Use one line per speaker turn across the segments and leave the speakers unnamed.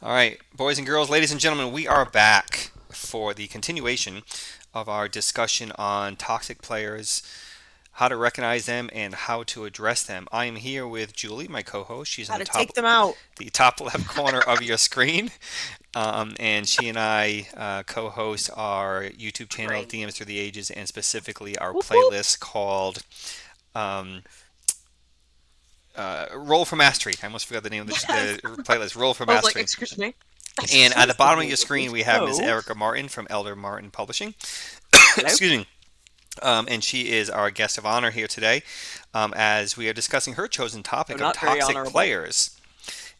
All right, boys and girls, ladies and gentlemen, we are back for the continuation of our discussion on toxic players, how to recognize them, and how to address them. I am here with Julie, my co-host. She's in
How to take them out.
the top left corner of your screen, and she and I co-host our YouTube channel,
Great.
DMs Through the Ages, and specifically our
Whoop whoop.
playlist called um, Roll for Mastery. I almost forgot the name of
Yes.
the playlist, Roll for
I was like,
Mastery.
excuse me.
And at the
Excuse
bottom of
me.
your screen, we have Ms.
No.
Erika Martin from Elder Martin Publishing.
Hello.
Excuse me. And she is our guest of honor here today as we are discussing her chosen
So
topic of
not very
toxic
honorable.
players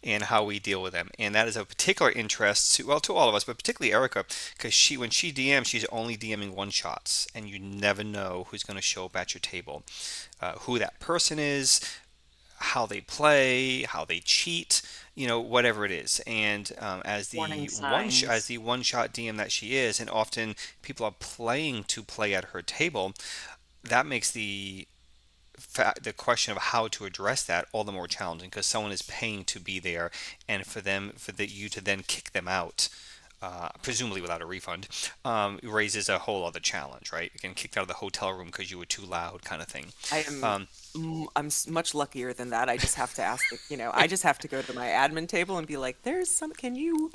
and how we deal with them. And that is of particular interest to, well, to all of us, but particularly Erica, because when she DMs, she's only DMing one shots, and you never know who's going to show up at your table, who that person is, how they play, how they cheat, whatever it is. And
Warning signs.
as the one shot DM that she is, and often people are playing to play at her table, that makes the question of how to address that all the more challenging because someone is paying to be there, and you to then kick them out. Presumably without a refund, raises a whole other challenge, right? You get kicked out of the hotel room because you were too loud, kind of thing.
I am.
Um,
Much luckier than that. I just have to ask. I just have to go to my admin table and be like, "There's some. Can you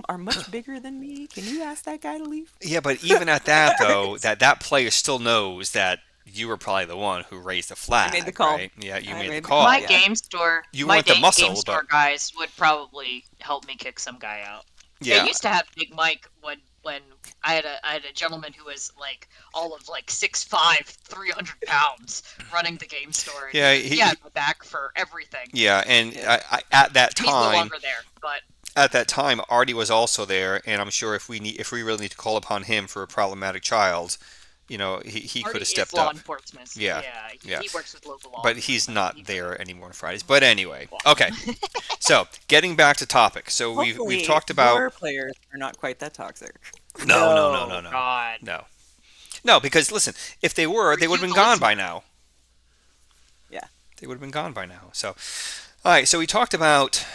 are much bigger than me. Can you ask that guy to leave?"
Yeah, but even at that though, that player still knows that you were probably the one who raised the
I made the
flag,
call.
right? Yeah, you
I
made the
made the call.
My
call.
Yeah.
game store,
You
my
weren't the
game
muscle,
store
but
guys would probably help me kick some guy out. They
yeah,
used to have Big Mike when I had a gentleman who was like all of like 6'5", 300 pounds running the game store, and
yeah,
he had my back for everything.
yeah, and
Yeah.
He's no longer there, but
at that time, Artie was also there, and I'm sure if we really need to call upon him for a problematic child, he could
Artie
have
is
stepped
law
up.
enforcement.
Yeah,
Yeah,
yeah,
he works with local law
but he's
enforcement.
not
He could
there
have.
anymore on Fridays. But anyway,
Well,
okay. So getting back to topic, so we've
Hopefully,
talked about
your players are not quite that toxic.
no, no, no, no,
no,
no,
God.
no, no, because listen, if they were,
For
they would
you,
have been
the
gone
listener.
by now.
Yeah.
They would have been gone by now. So, all right. So we talked about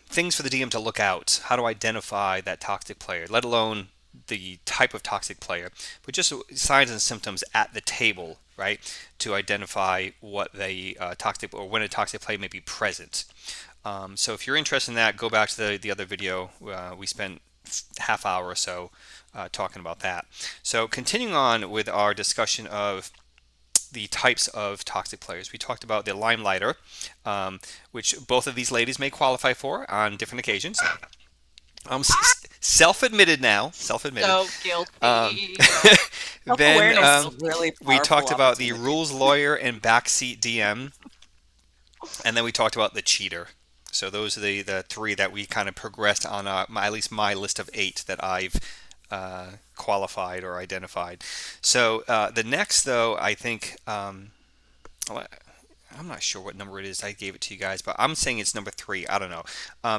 things for the DM to look out, how to identify that toxic player, let alone the type of toxic player, but just signs and symptoms at the table, right, to identify what the toxic or when a toxic player may be present. So if you're interested in that, go back to the other video. We spent half hour or so talking about that. So continuing on with our discussion of the types of toxic players. We talked about the limelighter, which both of these ladies may qualify for on different occasions. Self-admitted now, self-admitted.
So
Um,
guilty.
then
Self-awareness is a really
we
powerful
talked about the
opportunity.
rules lawyer and backseat DM, and then we talked about the cheater. So those are the three that we kind of progressed on at least my list of 8 that I've qualified or identified. So the next, though, I think well, I'm not sure what number it is. I gave it to you guys, but I'm saying it's number 3. I don't know.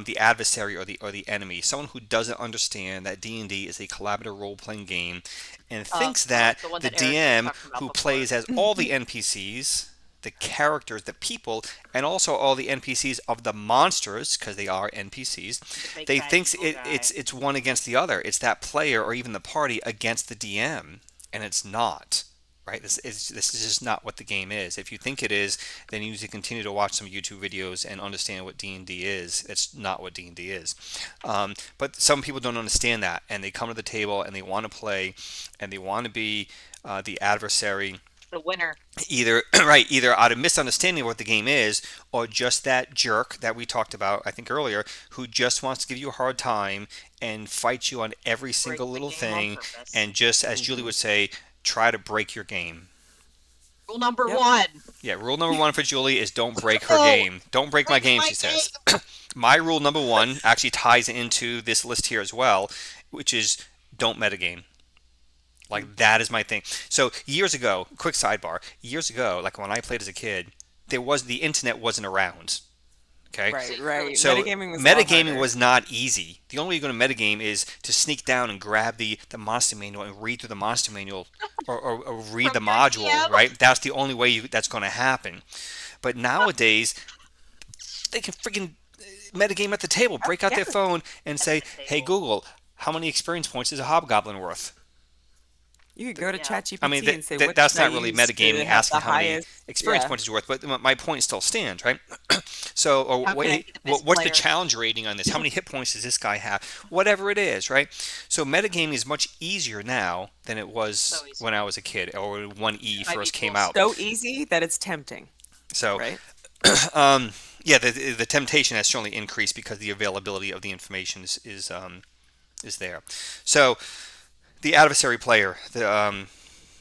The adversary or the enemy, someone who doesn't understand that D&D is a collaborative role-playing game, and thinks that
The one
the
that Eric was
DM
talking about
who
before.
plays as all the NPCs, the characters, the people, and also all the NPCs of the monsters, because they are NPCs,
The big
they
bad
thinks
evil guy.
it's one against the other. It's that player or even the party against the DM, and it's not. Right? This is just not what the game is. If you think it is, then you need to continue to watch some YouTube videos and understand what D&D is. It's not what D&D is. But some people don't understand that, and they come to the table and they want to play, and they want to be the adversary,
The winner.
either right, either out of misunderstanding of what the game is, or just that jerk that we talked about I think earlier, who just wants to give you a hard time and fight you on every single
Break the
little
game on
thing,
purpose.
and just as Julie
Hmm.
would say, try to break your game.
Rule number
Yep.
one.
Yeah, rule number 1 for Julie is don't break her
No.
game. Don't break my
Break
game,
my
she
game.
says. My rule number 1 actually ties into this list here as well, which is don't metagame. Like that is my thing. So years ago, quick sidebar. Years ago, like when I played as a kid, the internet wasn't around. Okay,
So
Right,
you really
right.
so
couldn't.
Metagaming was a lot
metagaming
harder.
was not easy. The only way you're going to metagame is to sneak down and grab the monster manual and read through the monster manual, or read the
From your
module.
DM.
Right, that's the only way that's going to happen. But nowadays, they can freaking metagame at the table. Break out
Yeah.
their phone and
At
say,
the
"Hey
table.
Google, how many experience points is a hobgoblin worth?"
You could go to
Yeah.
I mean,
ChatGPT and say, what
that's
should I
not really
use to
metagaming,
have
asking
the
how many
highest?
experience
Yeah.
points is worth, but my point still stands, right? So, or
How can I be the best
what's the
player?
challenge rating on this? How many hit points does this guy have? Whatever it is, right? So, metagaming is much easier now than it
So
was
easy.
when I was a kid or when 1E
Five
first came
equals.
out.
So easy that it's tempting,
So,
right?
um, yeah, the temptation has certainly increased because the availability of the information is there. So, the adversary player,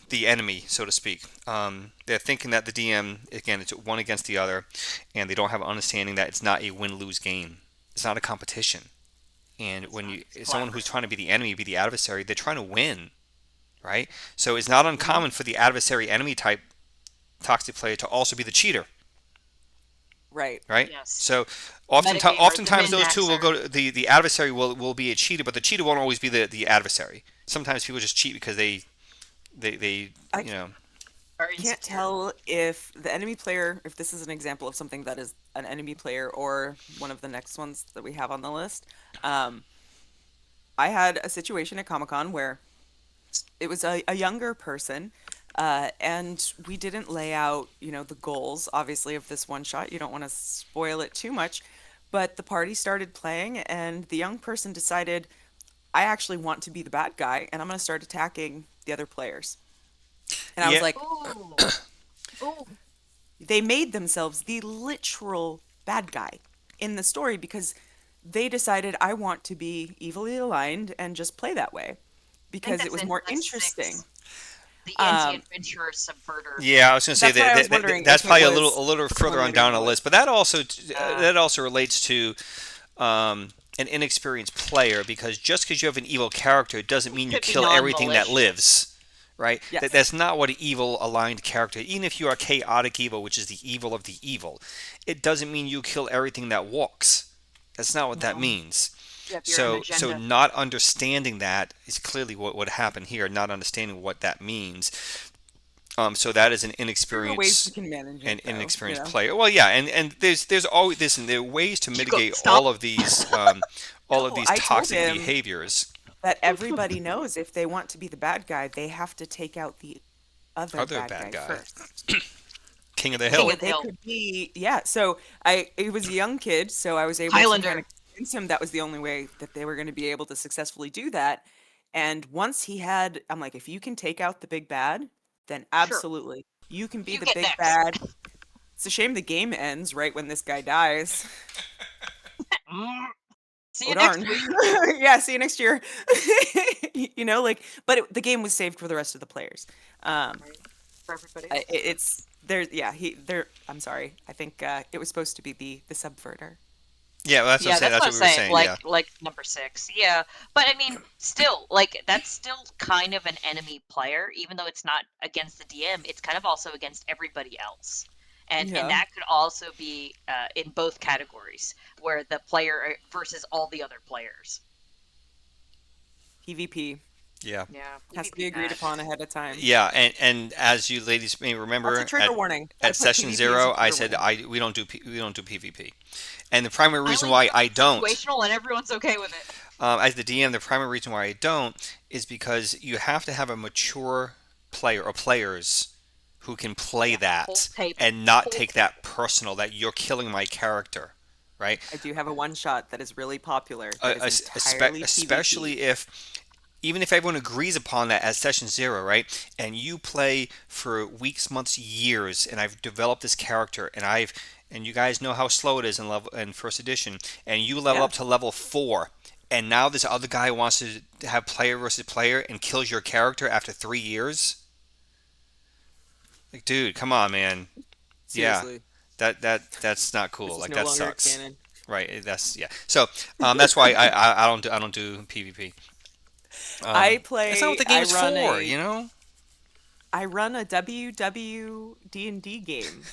the enemy, so to speak. They're thinking that the DM, again, it's one against the other, and they don't have an understanding that it's not a win-lose game. It's not a competition. And
It's
when
not.
you
It's
someone who's trying
collaborative.
to be the enemy, be the adversary, they're trying to win, right? So it's not
Hmm.
uncommon for the adversary enemy type toxic player to also be the cheater,
Right.
right?
Yes.
So
The metagamer, the
oftentimes
min
those two will
maxer.
go to the adversary will be a cheater, but the cheater won't always be the adversary. Sometimes people just cheat because they
I
you know
Are
can't
insecure.
tell if the enemy player, if this is an example of something that is an enemy player or one of the next ones that we have on the list. Um, I had a situation at Comic-Con where it was a younger person, and we didn't lay out, the goals, obviously, of this one shot. You don't want to spoil it too much, but the party started playing, and the young person decided, I actually want to be the bad guy, and I'm going to start attacking the other players. And I was
yeah.
like,
Ooh. Ooh.
they made themselves the literal bad guy in the story because they decided, I want to be evilly aligned and just play that way
I think
because it
that's
was
in
more
list
interesting.
six. The
Um,
anti-adventurer subverter.
Yeah, I was going to say
that's why I was
that
wondering
that's
if it
probably
was
a little further on
promoted in
down
the
the
list.
list, but
Uh,
that also relates to an inexperienced player because just because you have an evil character doesn't mean you
could be
kill everything that
non-malicious.
lives, right?
Yes.
That's not what an evil aligned character. Even if you are chaotic evil, which is the evil of the evil, it doesn't mean you kill everything that walks. That's not what that
No.
means.
You have your own
So
agenda.
not understanding that is clearly what happened here. Not understanding what that means. So that is an
There are ways you
inexperienced
can manage
an
it, though,
inexperienced player. Well, yeah, and there's always there are ways to
You go.
mitigate
Stop.
all of
No,
these
I told
toxic
him
behaviors.
that everybody knows if they want to be the bad guy, they have to take out the other
Other
bad
bad
guy
guy,
first.
king of
It's
the
king
hill.
So
of the
they
hill.
could be, yeah. So it was a young kid, so I was able to kind
Highlander.
of convince him that was the only way that they were going to be able to successfully do that. And once he had, I'm like, if you can take out the big bad, then
Sure.
absolutely, you can be
You
the
get
big
next.
bad. It's a shame the game ends right when this guy dies.
Mm. See
Oh
you next
darn.
week.
Yeah, see you next year. But the game was saved for the rest of the players. Um,
Right. For everybody else.
it's there. Yeah, there. I'm sorry. I think it was supposed to be the subverter.
Yeah, well, that's what I'm
Yeah,
saying.
that's
That's
what I'm
what we were
saying.
saying. Yeah,
Like number six. Yeah, but I mean, still, like that's still kind of an enemy player, even though it's not against the DM. It's kind of also against everybody else, and
Yeah,
that could also be in both categories, where the player versus all the other players.
PvP
yeah,
Yeah,
has to
PvP
be agreed
bad.
upon ahead of time.
yeah. And as you ladies may
That's a
remember
trigger warning. I
at
put
session
PvP as a
zero, I
trigger
said
warning.
we don't do PvP, and the primary
I
reason
only
why
do
I
it
don't
situational, and everyone's okay with it.
as the DM, the primary reason why I don't is because you have to have a mature player or players who can play
Yeah, whole
that
table,
and not
whole
take
table.
that personal that you're killing my character, right?
I do have a one shot that is really popular that is entirely PvP.
Especially if even if everyone agrees upon that as session zero, right? And you play for weeks, months, years, and I've developed this character, and you guys know how slow it is in first edition, and you level
Yeah,
up to level 4, and now this other guy wants to have player versus player and kills your character after 3 years. Like, dude, come on, man. Yeah,
seriously,
that's not
this
cool.
is
Like
no
that
longer
sucks.
canon.
Right? That's yeah. So that's why I don't do PvP. That's not what the
I
game's
run
for,
a
you know.
WWD&D game.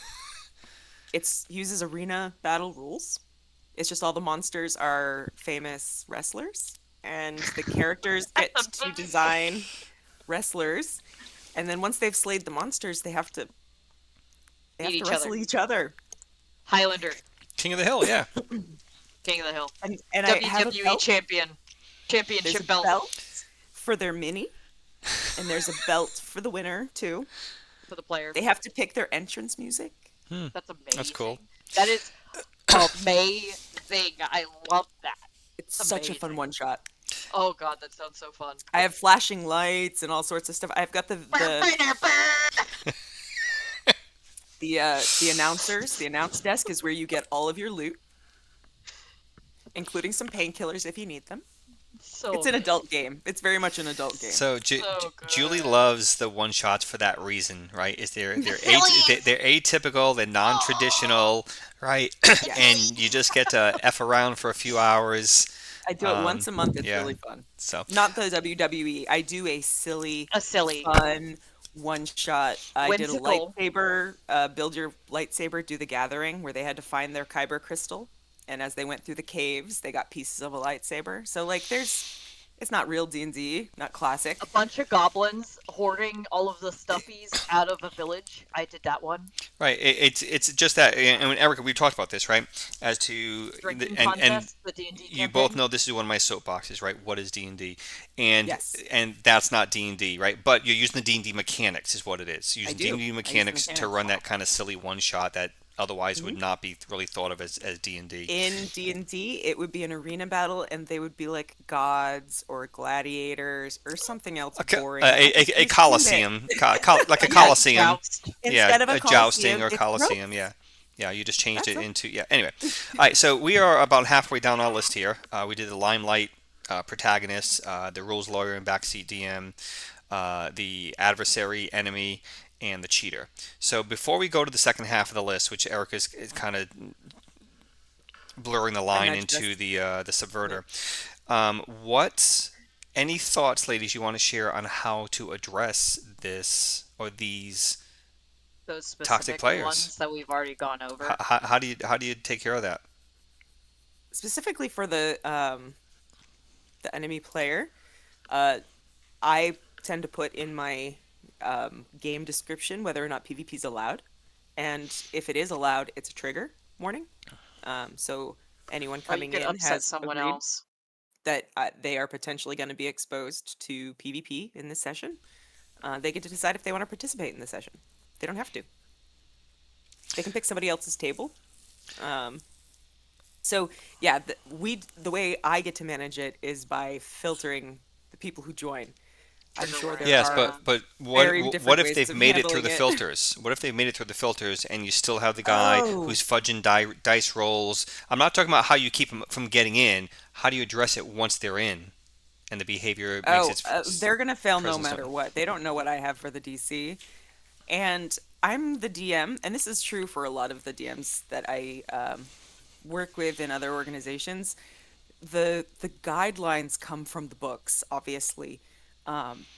It's uses arena battle rules. It's just all the monsters are famous wrestlers, and the characters get to design wrestlers. And then once they've slayed the monsters, they
Beat
have to
each other.
wrestle each other.
Highlander.
King of the Hill, yeah.
King of the Hill.
And I have a
WWE
belt.
champion.
There's a
Championship belt
belt for their mini, and there's a belt for the winner too.
for the player.
They have to pick their entrance music.
Hmm,
That's
that's cool.
amazing. That is amazing. I love that.
It's
It's
such a fun
amazing.
one shot.
Oh god, that sounds so fun.
I have flashing lights and all sorts of stuff. I've got the announcers. The announce desk is where you get all of your loot, including some painkillers if you need them.
So
It's an
amazing.
adult game. It's very much an adult game.
So
So
Julie
good.
loves the one shots for that reason, right? Is
Sillies!
they're atypical, they're
Oh,
non-traditional, right?
the
Yes.
And you
sillies.
just get to f around for a few hours.
I do it once a month. It's
Yeah.
really fun.
So
Not the WWE. I do a silly,
A silly.
fun one shot. I did a
Whimsical.
lightsaber, build your lightsaber, do the gathering, where they had to find their kyber crystal. And as they went through the caves, they got pieces of a lightsaber. So like it's not real D&D, not
A
classic.
bunch of goblins hoarding all of the stuffies out of a village. I did that one.
right, it's just that, and Erica, we talked about this, right? As to
Drinking
and
contest, the D&D
you both
campaign.
know this is one of my soapboxes, right? What is D&D? And
Yes,
that's not D&D, right? But you're using the D&D mechanics is what it is.
I
Using
do.
D&D
I use the
mechanics to
mechanics.
run that kind of silly one shot that otherwise would
Mhm.
not be really thought of as D&D.
In D&D, it would be an arena battle, and they would be like gods or gladiators or something else
A, co-
boring. I just
a
do some bit.
coliseum, like a
Yeah,
coliseum,
joust.
yeah,
Instead of a
a jousting
coliseum,
or a
it's
coliseum,
ropes.
yeah. Yeah, you just changed
That's
it
it.
into, yeah. Anyway, all right, so we are about halfway down our list here. We did the Limelight protagonist, the rules lawyer and backseat DM, the adversary, enemy, and the cheater. So before we go to the second half of the list, which Eric is kind of blurring the
I
line
nudged
into
us.
the
Yeah.
subverter, what any thoughts, ladies, you want to share on how to address this or these
Those
toxic
specific
players?
ones that we've already gone over.
How do you take care of that?
Specifically for the enemy player, uh, I tend to put in my game description whether or not PvP is allowed, and if it is allowed, it's a trigger warning. So anyone
Or you
coming
could
in
upset
has
someone
agreed
else.
that they are potentially going to be exposed to PvP in this session. They get to decide if they want to participate in the session. They don't have to. They can pick somebody else's table. Um, so yeah, the way I get to manage it is by filtering the people who join. I'm
Trigger
sure
warning.
there
Yes,
are
Yeah.
but
very
what
different
if
ways
they've
of
made it through
handling
the
it.
filters? What if they've made it through the filters and you still have the guy
Oh,
who's fudging dice rolls? I'm not talking about how you keep them from getting in. How do you address it once they're in and the behavior makes
oh,
its
they're gonna fail no
presence
matter
known?
what. They don't know what I have for the DC, and I'm the DM, and this is true for a lot of the DMs that I work with in other organizations. The guidelines come from the books, obviously,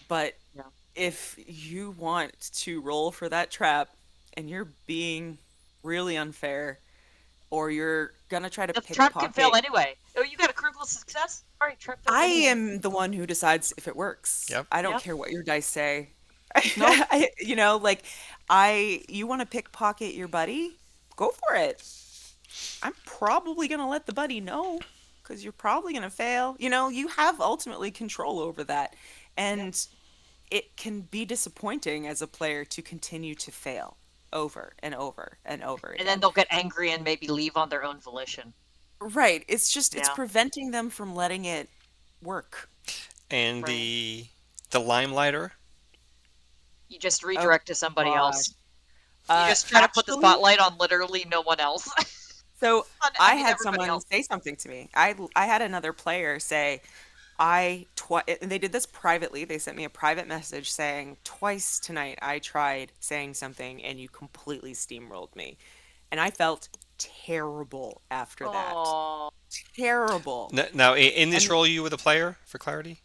but
Yeah.
if you want to roll for that trap and you're being really unfair, or you're gonna try to
The trap can fail
pickpocket,
anyway. Oh, you got a critical success? Alright, trap failed
I
anyway.
am the one who decides if it works.
Yep.
I don't
Yep.
care what your dice say.
Nope.
Like you want to pickpocket your buddy? Go for it. I'm probably gonna let the buddy know because you're probably gonna fail. You have ultimately control over that,
Yep.
and it can be disappointing as a player to continue to fail over and over and over
And then
again.
they'll get angry and maybe leave on their own volition.
Right. It's
Yeah.
preventing them from letting it work.
And
Right.
the limelighter.
You just
Oh
redirect to somebody
gosh.
else. You just try to put the
Actually,
spotlight on literally no one else.
so
I
I
mean,
had
everybody
someone
else.
say something to me. I had another player say, and they did this privately. They sent me a private message saying, twice tonight I tried saying something and you completely steamrolled me. And I felt terrible after that.
Oh,
Terrible.
Now, in this
And
role, you were the player for clarity.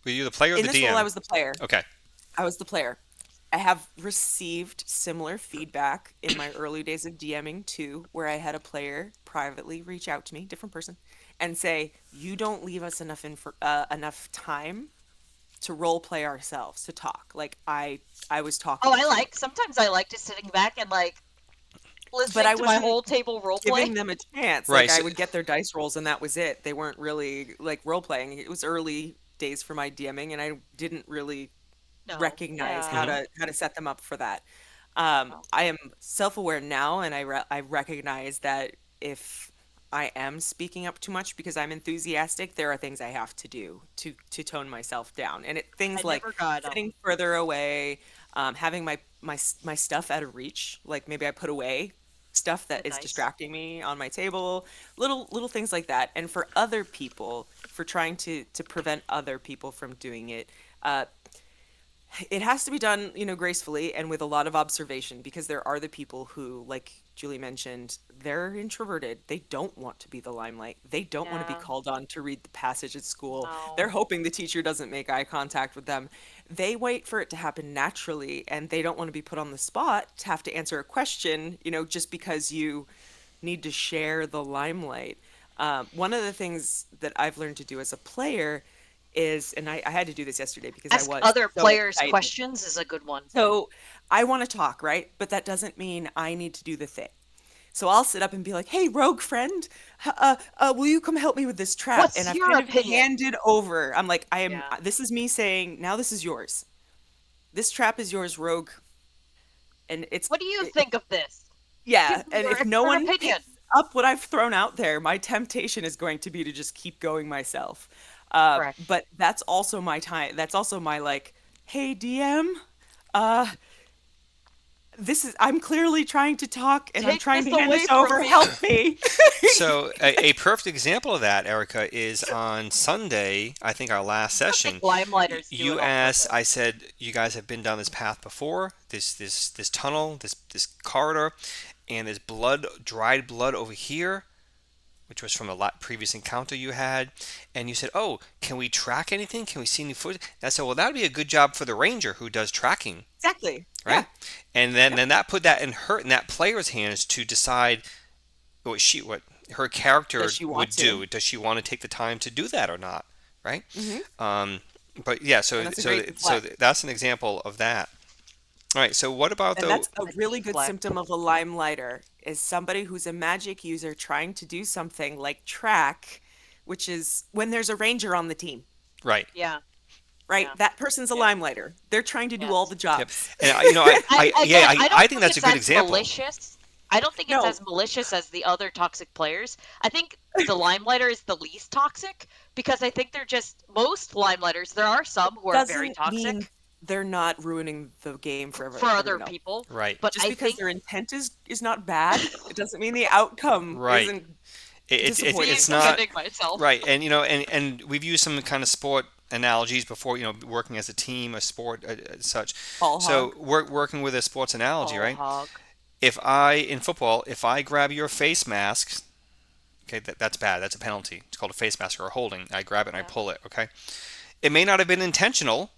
Were you the player or
in
the
this role, I
DM?
was the player.
Okay.
I was the player. I have received similar feedback in my early days of DMing too, where I had a player privately reach out to me, different person, and say, "You don't leave us enough time to role play ourselves, to talk." Like I was
oh,
talking
I
too
like.
much.
Sometimes I like just sitting back and like
but I
listening to my
wasn't
whole table role play.
giving them a chance. Like,
Right.
I
So,
would get their dice rolls and that was it. They weren't really like role playing. It was early days for my DMing and I didn't really
No,
recognize
yeah.
how to set them up for that.
Oh,
I am self-aware now, and I recognize that if I am speaking up too much because I'm enthusiastic, there are things I have to do to tone myself down, and
I
things like
never got
sitting further away, having my stuff out of reach, like maybe I put away stuff that is
nice.
distracting me on my table, little things like that. And for other people, for trying to prevent other people from doing it, uh, it has to be done, gracefully and with a lot of observation because there are the people who, like Julie mentioned, they're introverted. They don't want to be the limelight. They don't want to be
Yeah.
called on to read the passage at school.
No.
They're hoping the teacher doesn't make eye contact with them. They wait for it to happen naturally and they don't want to be put on the spot to have to answer a question, just because you need to share the limelight. One of the things that I've learned to do as a player is, and I had to do this yesterday because I
Ask
was
other
so
players
excited.
questions is a good one.
So I want to talk, right? But that doesn't mean I need to do the thing. So I'll sit up and be like, "Hey, rogue friend, will you come help me with this trap?" And
What's
I've
your
kind of
opinion?
handed over. I'm like, "I am.
Yeah.
This is me saying now. This is yours. This trap is yours, rogue." And
What do you think of this? Give
yeah.
me
And
your
if no
expert
one
opinion.
picks up what I've thrown out there, my temptation is going to be to just keep going myself.
Correct.
But that's also my time. That's also my like, "Hey, DM, uh, I'm clearly trying to talk and I'm
Take
trying
this
to hand
away
this
from
over.
me.
Help me."
so a perfect example of that, Erica, is on Sunday. I think our last
I don't think
session.
limelighters do
You
it on
asked. I
purpose.
said you guys have been down this path before. This tunnel, this corridor, and there's blood, dried blood over here, which was from a previous encounter you had. And you said, "Oh, can we track anything? Can we see any footage?" And I said, "Well, that would be a good job for the ranger who does tracking,
Exactly.
right?"
Yeah.
And then
Yep.
then that put that in that player's hands to decide what her character
Does she want
would
to?
do. Does she want to take the time to do that or not, right?
Hmm.
Um, but yeah,
And that's a great deflect.
that's an example of that. All right. So what about
And
the
that's a
A
really good
deflect.
symptom of a limelighter is somebody who's a magic user trying to do something like track, which is when there's a ranger on the team,
right?
Yeah.
right?
Yeah.
That person's a
Yeah.
limelighter. They're trying to do all
Yes.
the
Yep.
jobs.
And
I
yeah,
again, I
I
don't
think
think
that's a
it's
good
as
example.
malicious. I don't think it's
No,
as malicious as the other toxic players. I think the limelighter is the least toxic because I think they're just most limelighters. There are some who are very
doesn't mean
toxic
they're not ruining the game for
for other
everyone else.
people,
Right.
but
Just
I
because
think
their intent is not bad, it doesn't mean the outcome
Right.
isn't
being
It's
disappointing.
not
defending myself.
right. And and we've used some kind of sport analogies before. Working as a team, a sport, such.
Ball
So
hog.
working with a sports analogy,
Ball
right?
hog.
If I in football, if I grab your face mask, okay, that's bad. That's a penalty. It's called a face mask or a holding. I grab it and I
Yeah,
pull it. Okay, it may not have been intentional.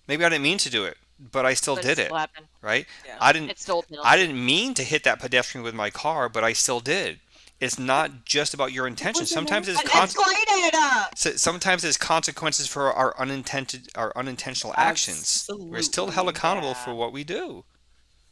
Maybe I didn't mean to do it, but I still
but it
did
still
it,
happened.
right?
Yeah.
I didn't
It's still a
I
penalty.
didn't mean to hit that pedestrian with my car, but I still did. It's not just about your
It
intention.
was an
An escalated.
Sometimes there's consequences for our unintentional actions. We're still held
absolutely.
accountable for
Yeah.
what we do.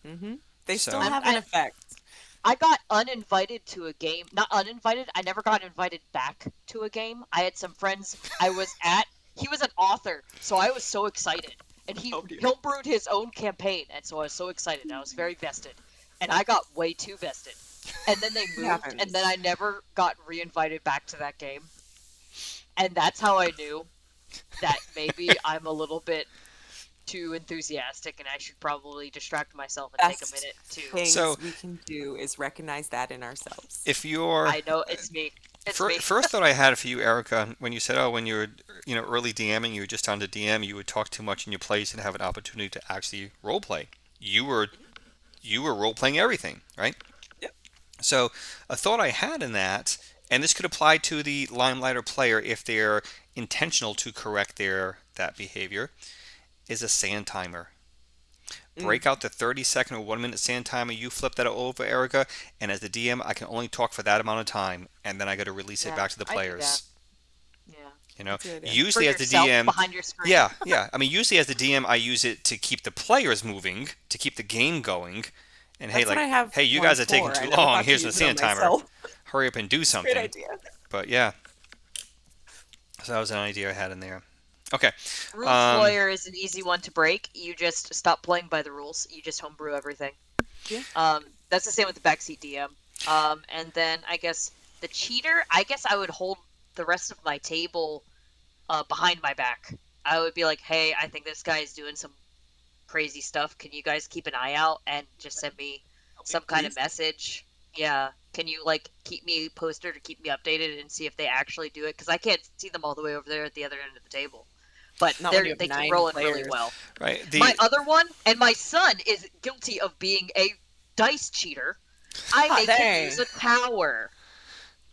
Hmm. They still
So
I'm,
have an
I,
effect.
I got uninvited to a game. Not uninvited. I never got invited back to a game. I had some friends I was at. He was an author, so I was so excited. And he
Oh dear.
homebrewed his own campaign, and so I was so excited. I was very vested. And I got way too vested. And then they
It
moved, and then
happens.
I never got re-invited back to that game. And that's how I knew that maybe I'm a little bit too enthusiastic and I should probably distract myself and take a
Best
minute to.
so
things we can do is recognize that in ourselves.
if you're
I know it's me. It's me.
first thought I had for you, Erica, when you said, "Oh, when you were early DMing, you were just on to DM, you would talk too much in your place and have an opportunity to actually role play." You were you were role playing everything, right?
Yep.
So a thought I had in that, and this could apply to the limelighter player if they're intentional to correct their that behavior, is a sand timer.
Mm.
Break out the 30-second or 1 minute sand timer. You flip that over, Erica, and as the DM, I can only talk for that amount of time, and then I got to release it
Yeah,
back to the
I do that.
players.
Yeah.
That's a good idea.
For
Usually as the
yourself
DM,
behind your screen.
yeah. I mean, usually as the DM, I use it to keep the players moving, to keep the game going, And hey,
That's what
like,
I have
hey, you
one
guys are taking
for. I
too
never
long.
thought to
Here's the
use it on
sand timer.
myself.
Hurry up and do
It's a great
something.
idea.
But yeah, so that was an idea I had in there. Okay.
Rules
Um,
lawyer is an easy one to break. You just stop playing by the rules. You just homebrew everything.
Yeah.
That's the same with the backseat DM. And then I guess the cheater. I guess I would hold the rest of my table behind my back. I would be like, hey, I think this guy is doing some crazy stuff. Can you guys keep an eye out and just send me
Help me,
some kind of
please.
message? Yeah. Can you like keep me posted or keep me updated and see if they actually do it? Because I can't see them all the way over there at the other end of the table. But
Not when you have
they can
9
roll it really
players.
well.
right.
My
The
other one, and my son is guilty of being a dice cheater. I
Hot
make him
dang.
use a tower.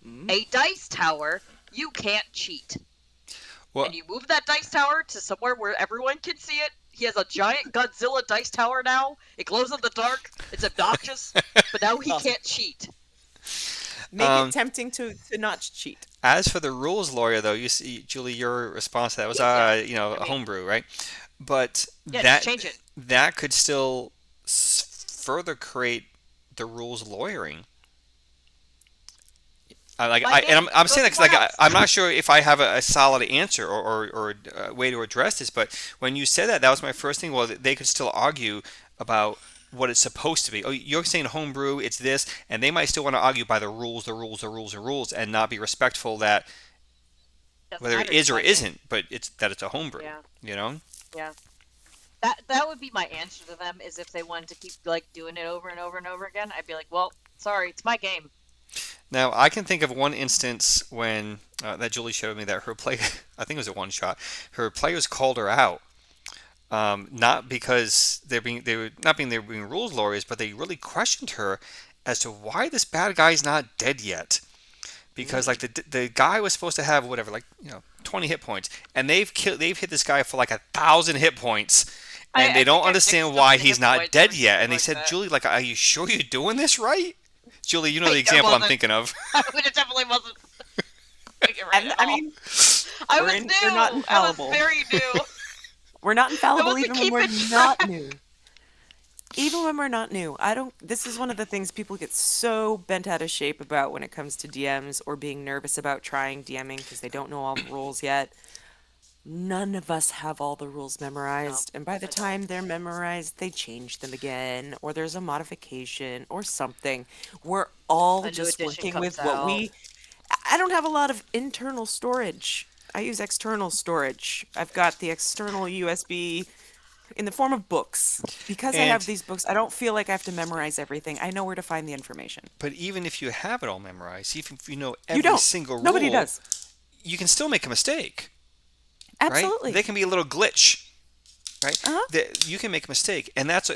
Mm.
A dice tower, you can't cheat.
well,
And you move that dice tower to somewhere where everyone can see it. He has a giant Godzilla dice tower now. It glows in the dark. It's obnoxious, but now he
Awesome.
can't cheat.
Make it
um,
tempting to not cheat.
as for the rules lawyer, though, you see, Julie, your response to that was,
Yeah,
a
I mean,
homebrew, right? But
yeah, just
that
change it.
that could still further create the rules lawyering.
My
And
game,
I'm
go
saying that
somewhere
because
else.
I'm not sure if I have a solid answer or a way to address this. But when you said that, that was my first thing. Well, they could still argue about what it's supposed to be. Oh, you're saying homebrew, it's this, and they might still want to argue by the rules, the rules, the rules, the rules, and not be respectful that
Doesn't
whether it
matter. It's
is or
my game.
isn't, but it's that it's a homebrew.
Yeah,
You know.
yeah. That would be my answer to them. Is if they wanted to keep like doing it over and over and over again, I'd be like, well, sorry, it's my game.
Now I can think of one instance when that Julie showed me that her play, I think it was a one shot. Her players called her out. Not because they were being rules lawyers, but they really questioned her as to why this bad guy's not dead yet. Because like
Mm.
the guy was supposed to have whatever, like 20 hit points, and they've hit this guy for like 1,000 hit points, and they
I
don't
think I
understand
mixed up
why
the
he's
hit
not
points or
dead yet.
something
And they
like
said,
that.
Julie, like, are you sure you're doing this right? Julie, you know the
I
example I'm
wasn't.
thinking of.
It definitely wasn't doing it right
And
at
I
all.
mean,
I
we're
was
in, we're not
new. I was
infallible.
very new.
We're not
I
infallible
wasn't
even when we're
keeping
not
track.
new. Even when we're not new. I don't This is one of the things people get so bent out of shape about when it comes to DMs or being nervous about trying DMing because they don't know all the rules yet. None of us have all the rules
No,
memorized, and by the
I don't.
time they're memorized, they change them again, or there's a modification or something. We're all
A new
just
edition
working
comes
with what
out.
we I don't have a lot of internal storage. I use external storage. I've got the external USB in the form of books. Because I have
And
these books, I don't feel like I have to memorize everything. I know where to find the information.
but even if you have it all memorized, even if you know
You
every
don't.
single
Nobody
rule,
does.
you can still make a mistake, right?
Absolutely.
There can be a little glitch, right?
Uh-huh.
That you can make a mistake, and that's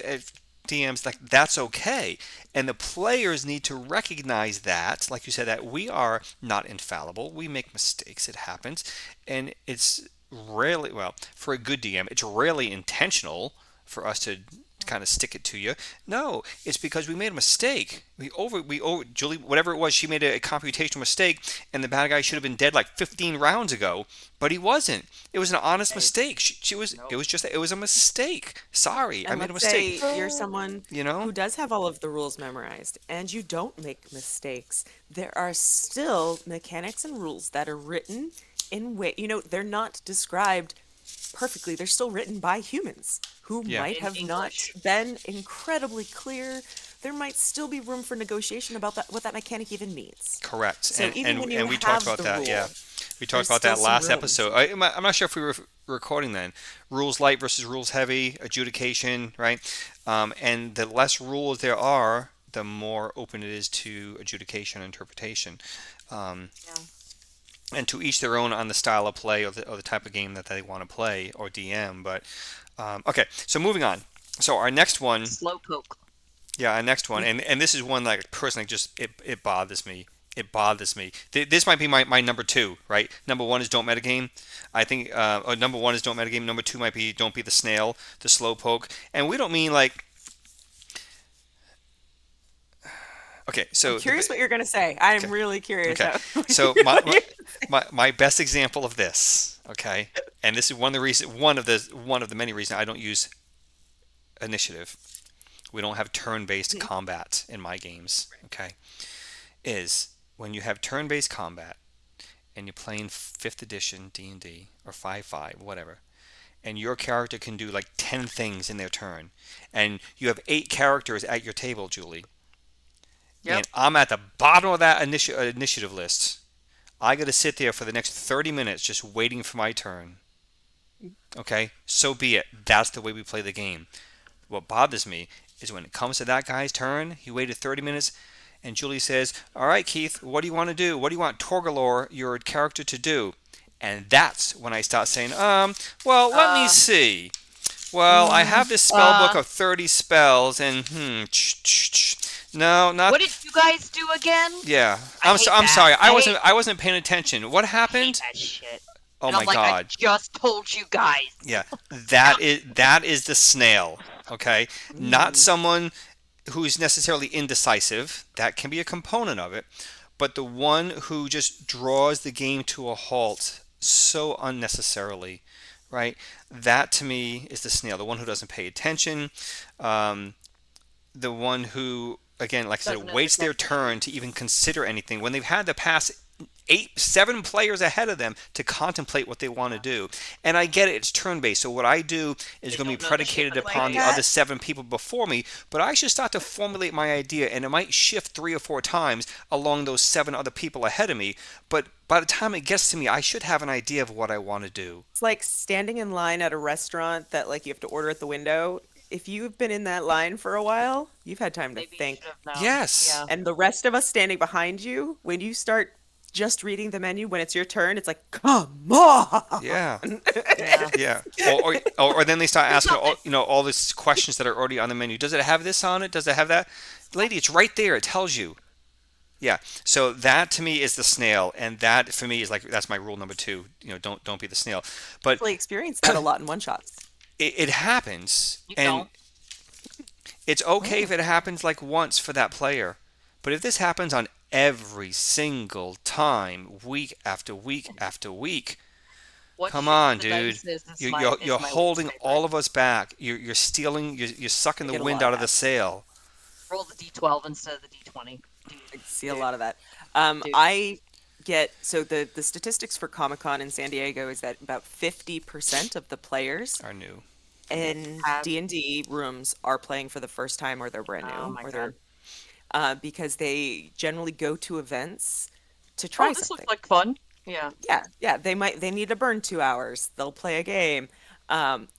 DMs like that's okay, and the players need to recognize that, like you said, that we are not infallible. We make mistakes. It happens, and it's rarely well for a good DM. It's rarely intentional for us to kind of stick it to you. No, it's because we made a mistake. We over Julie, whatever it was, she made a computational mistake, and the bad guy should have been dead like 15 rounds ago, but he wasn't. It was an honest
Hey,
mistake. She was. It
no.
was just. It was a mistake. Sorry, I
And
made a
let's
mistake.
say you're someone
You know.
who does have all of the rules memorized and you don't make mistakes. There are still mechanics and rules that are written in they're not described perfectly. They're still written by humans who
Yeah.
might
In
have not
English.
been incredibly clear. There might still be room for negotiation about what that mechanic even means.
Correct.
So even when you
And we talked
have
about
the
that. Yeah,
rule,
we talked
there's
about
still
that
some
last
room.
episode. I'm not sure if we were recording then. Rules light versus rules heavy, adjudication, right? And the less rules there are, the more open it is to adjudication and interpretation. Um,
Yeah.
and to each their own on the style of play or the type of game that they want to play or DM. But okay, so moving on. So our next one,
Slowpoke.
yeah, our next one, and this is one like personally just it bothers me. It bothers me. This might be my number two, right? Number one is don't metagame. I think number one is don't metagame. Number two might be don't be the snail, the slow poke. And we don't mean like okay.
I'm
So
curious what you're going to say. I am
okay.
really curious
Okay.
how,
So
what you
my best example of this, okay, and this is one of the many reasons I don't use initiative. we don't have turn-based combat in my games, okay, is when you have turn-based combat and you're playing 5th edition D&D or 5.5, whatever, and your character can do like 10 things in their turn, and you have 8 characters at your table, Julie,
Yep.
and I'm at the bottom of that initiative list. I got to sit there for the next 30 minutes just waiting for my turn. Okay? So be it. That's the way we play the game. What bothers me is when it comes to that guy's turn, he waited 30 minutes, and Julie says, "All right, Keith, what do you want to do? What do you want Torgalore, your character, to do?" And that's when I start saying, well, let me
Uh,
see. Well, I have this spell book
uh,
of 30 spells, and no, not
what did you guys do again?
yeah.
I hate
I'm
that.
sorry. I wasn't paying attention. What
I hate
happened?
that shit.
Oh
And
my
I'm like, I
God.
just told you guys.
Yeah. That is the snail. Okay. Not someone who's necessarily indecisive. That can be a component of it. But the one who just draws the game to a halt so unnecessarily, right? That to me is the snail. The one who doesn't pay attention. Um, the one who, again, like I
Doesn't
said, waits
understand
their
the game.
turn to even consider anything when they've had to pass 7 players ahead of them to contemplate what they want to
Yeah.
do. And I get it, it's turn based. So what I do is
They
going to be
don't know the shape
predicated
of the
Like
upon the
game.
other
that.
7 people before me. But I should start to formulate my idea, and it might shift 3 or 4 times along those 7 other people ahead of me. But by the time it gets to me, I should have an idea of what I want to do.
It's like standing in line at a restaurant that like you have to order at the window. If you've been in that line for a while, you've had time to
Maybe you should
think.
have known.
Yes.
Yeah.
And the rest of us standing behind you, when you start just reading the menu, when it's your turn, it's like, come on.
Yeah.
Yeah.
Yeah, or then they start
There's
asking
nothing.
all these questions that are already on the menu. Does it have this on it? Does it have that? Lady, it's right there. It tells you. Yeah. So that to me is the snail, and that for me is like that's my rule number 2. Don't be the snail. But
Actually experienced that a lot in one shots.
it happens,
You
and
don't.
it's okay if
Oh.
it happens like once for that player. But if this happens on every single time, week after week after week,
What
come
shifts
on,
the
dude.
dice is
You're,
my
you're,
is
you're
my least
holding
favorite.
all of us back. You're stealing. You're sucking
I
the
get a
wind
lot of
out of the
that.
sail.
Roll the d12 instead of the d20. Dude,
I see a
dude,
lot of that.
dude.
I get so the statistics for Comic-Con in San Diego is that about 50% of the players
Are new.
in
Have,
D&D rooms are playing for the first time or they're brand
oh
new
my
or
god.
they're because they generally go to events to
Oh,
try
this looks
something.
like fun. Yeah.
Yeah, they need to burn 2 hours. They'll play a game.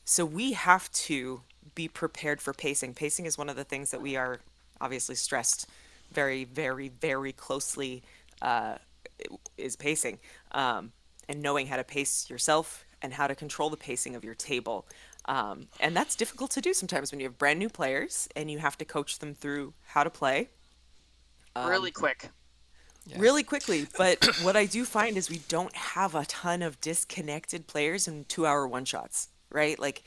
So we have to be prepared for pacing. Pacing is one of the things that we are obviously stressed very, very, very closely uh, is pacing. And knowing how to pace yourself and how to control the pacing of your table. And that's difficult to do sometimes when you have brand new players and you have to coach them through how to play. Um,
Really quick.
Yeah.
really quickly. But what I do find is we don't have a ton of disconnected players in 2 hour one shots, right? Like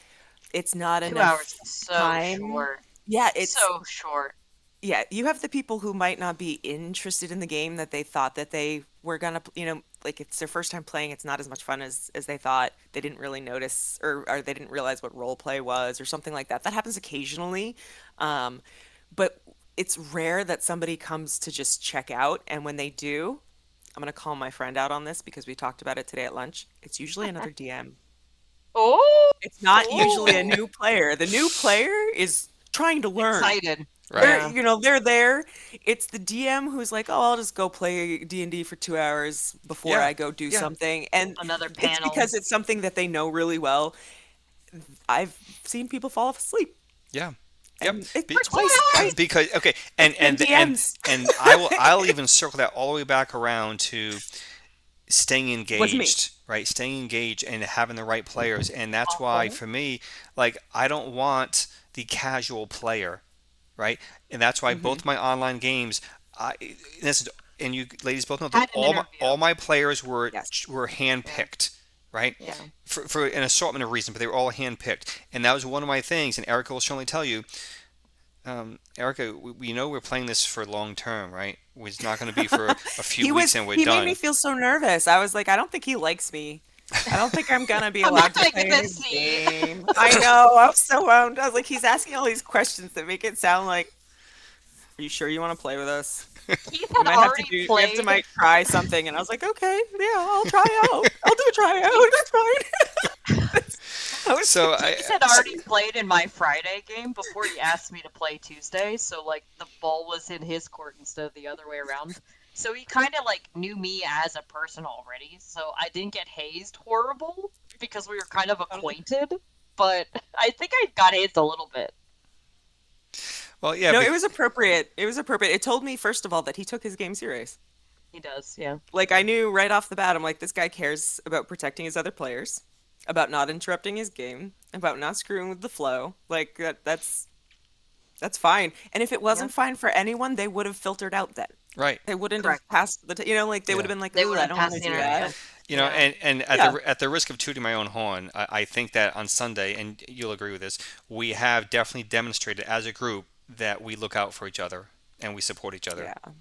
it's not
2 hours
enough
is so
time.
short.
Yeah, it's
So short.
yeah, you have the people who might not be interested in the game that they thought that they were gonna, like it's their first time playing, it's not as much fun as they thought. They didn't really notice or they didn't realize what role play was or something like that. That happens occasionally. Um, but it's rare that somebody comes to just check out, and when they do, I'm gonna call my friend out on this because we talked about it today at lunch. It's usually another DM.
Oh,
It's not usually a
Oh.
new player. The new player is trying to learn.
excited.
Right.
Yeah.
They're there. It's the DM who's like, "Oh, I'll just go play D&D for 2 hours before
Yeah.
I go do
Yeah.
something." And
Another
it's
panel.
because it's something that they know really well. I've seen people fall asleep,
Yeah. Yep.
and it's
Be-
twice
because okay, and
been
and and
DMs.
and I'll even circle that all the way back around to staying
Was me.
engaged, right? Staying engaged and having the right players, and that's why
Uh-huh.
for me, like I don't want the casual player, right? And that's why
Hmm.
both my online games, this is, and you ladies both know that
Had an interview.
all my players were
Yes.
were
Yeah.
handpicked, right?
Yeah.
For an assortment of reasons, but they were all handpicked, and that was one of my things. And Erica will certainly tell you, Erica, we know we're playing this for long term, right? It's not going to be for a few
He
weeks
was
and we're
he made me
done.
feel so nervous. I was like, I don't think he likes me. I don't think I'm gonna be
I'm not
allowed to
gonna
play
get
in
to
his
see.
game. I know. I'm so wound. I was like, he's asking all these questions that make it sound like, "Are you sure you want to play with us?
Keith
We
had
might have to
already
do. We have to
played.
might try something." And I was like, "Okay, yeah, I'll try out. I'll do a tryout.
Keith,
That's fine." I was
So I,
Keith had already played in my Friday game before he asked me to play Tuesday, so like the ball was in his court instead of the other way around. So he kind of like knew me as a person already, so I didn't get hazed horrible because we were kind of
totally.
acquainted, but I think I got hazed a little bit.
well, yeah,
No, it was appropriate. It was appropriate. It told me first of all that he took his game serious.
He does, yeah.
Like I knew right off the bat, I'm like, this guy cares about protecting his other players, about not interrupting his game, about not screwing with the flow. Like that's fine. And if it
Yeah,
wasn't fine for anyone, they would have filtered out then.
right.
They wouldn't have
correct.
passed like they would
Yeah.
have been like,
They
"Ooh, I
wouldn't
don't want
pass
to
the
do that."
intervention.
You know,
Yeah.
and
Yeah,
at the risk of tooting my own horn, I think that on Sunday, and you'll agree with this, we have definitely demonstrated as a group that we look out for each other and we support each other.
yeah,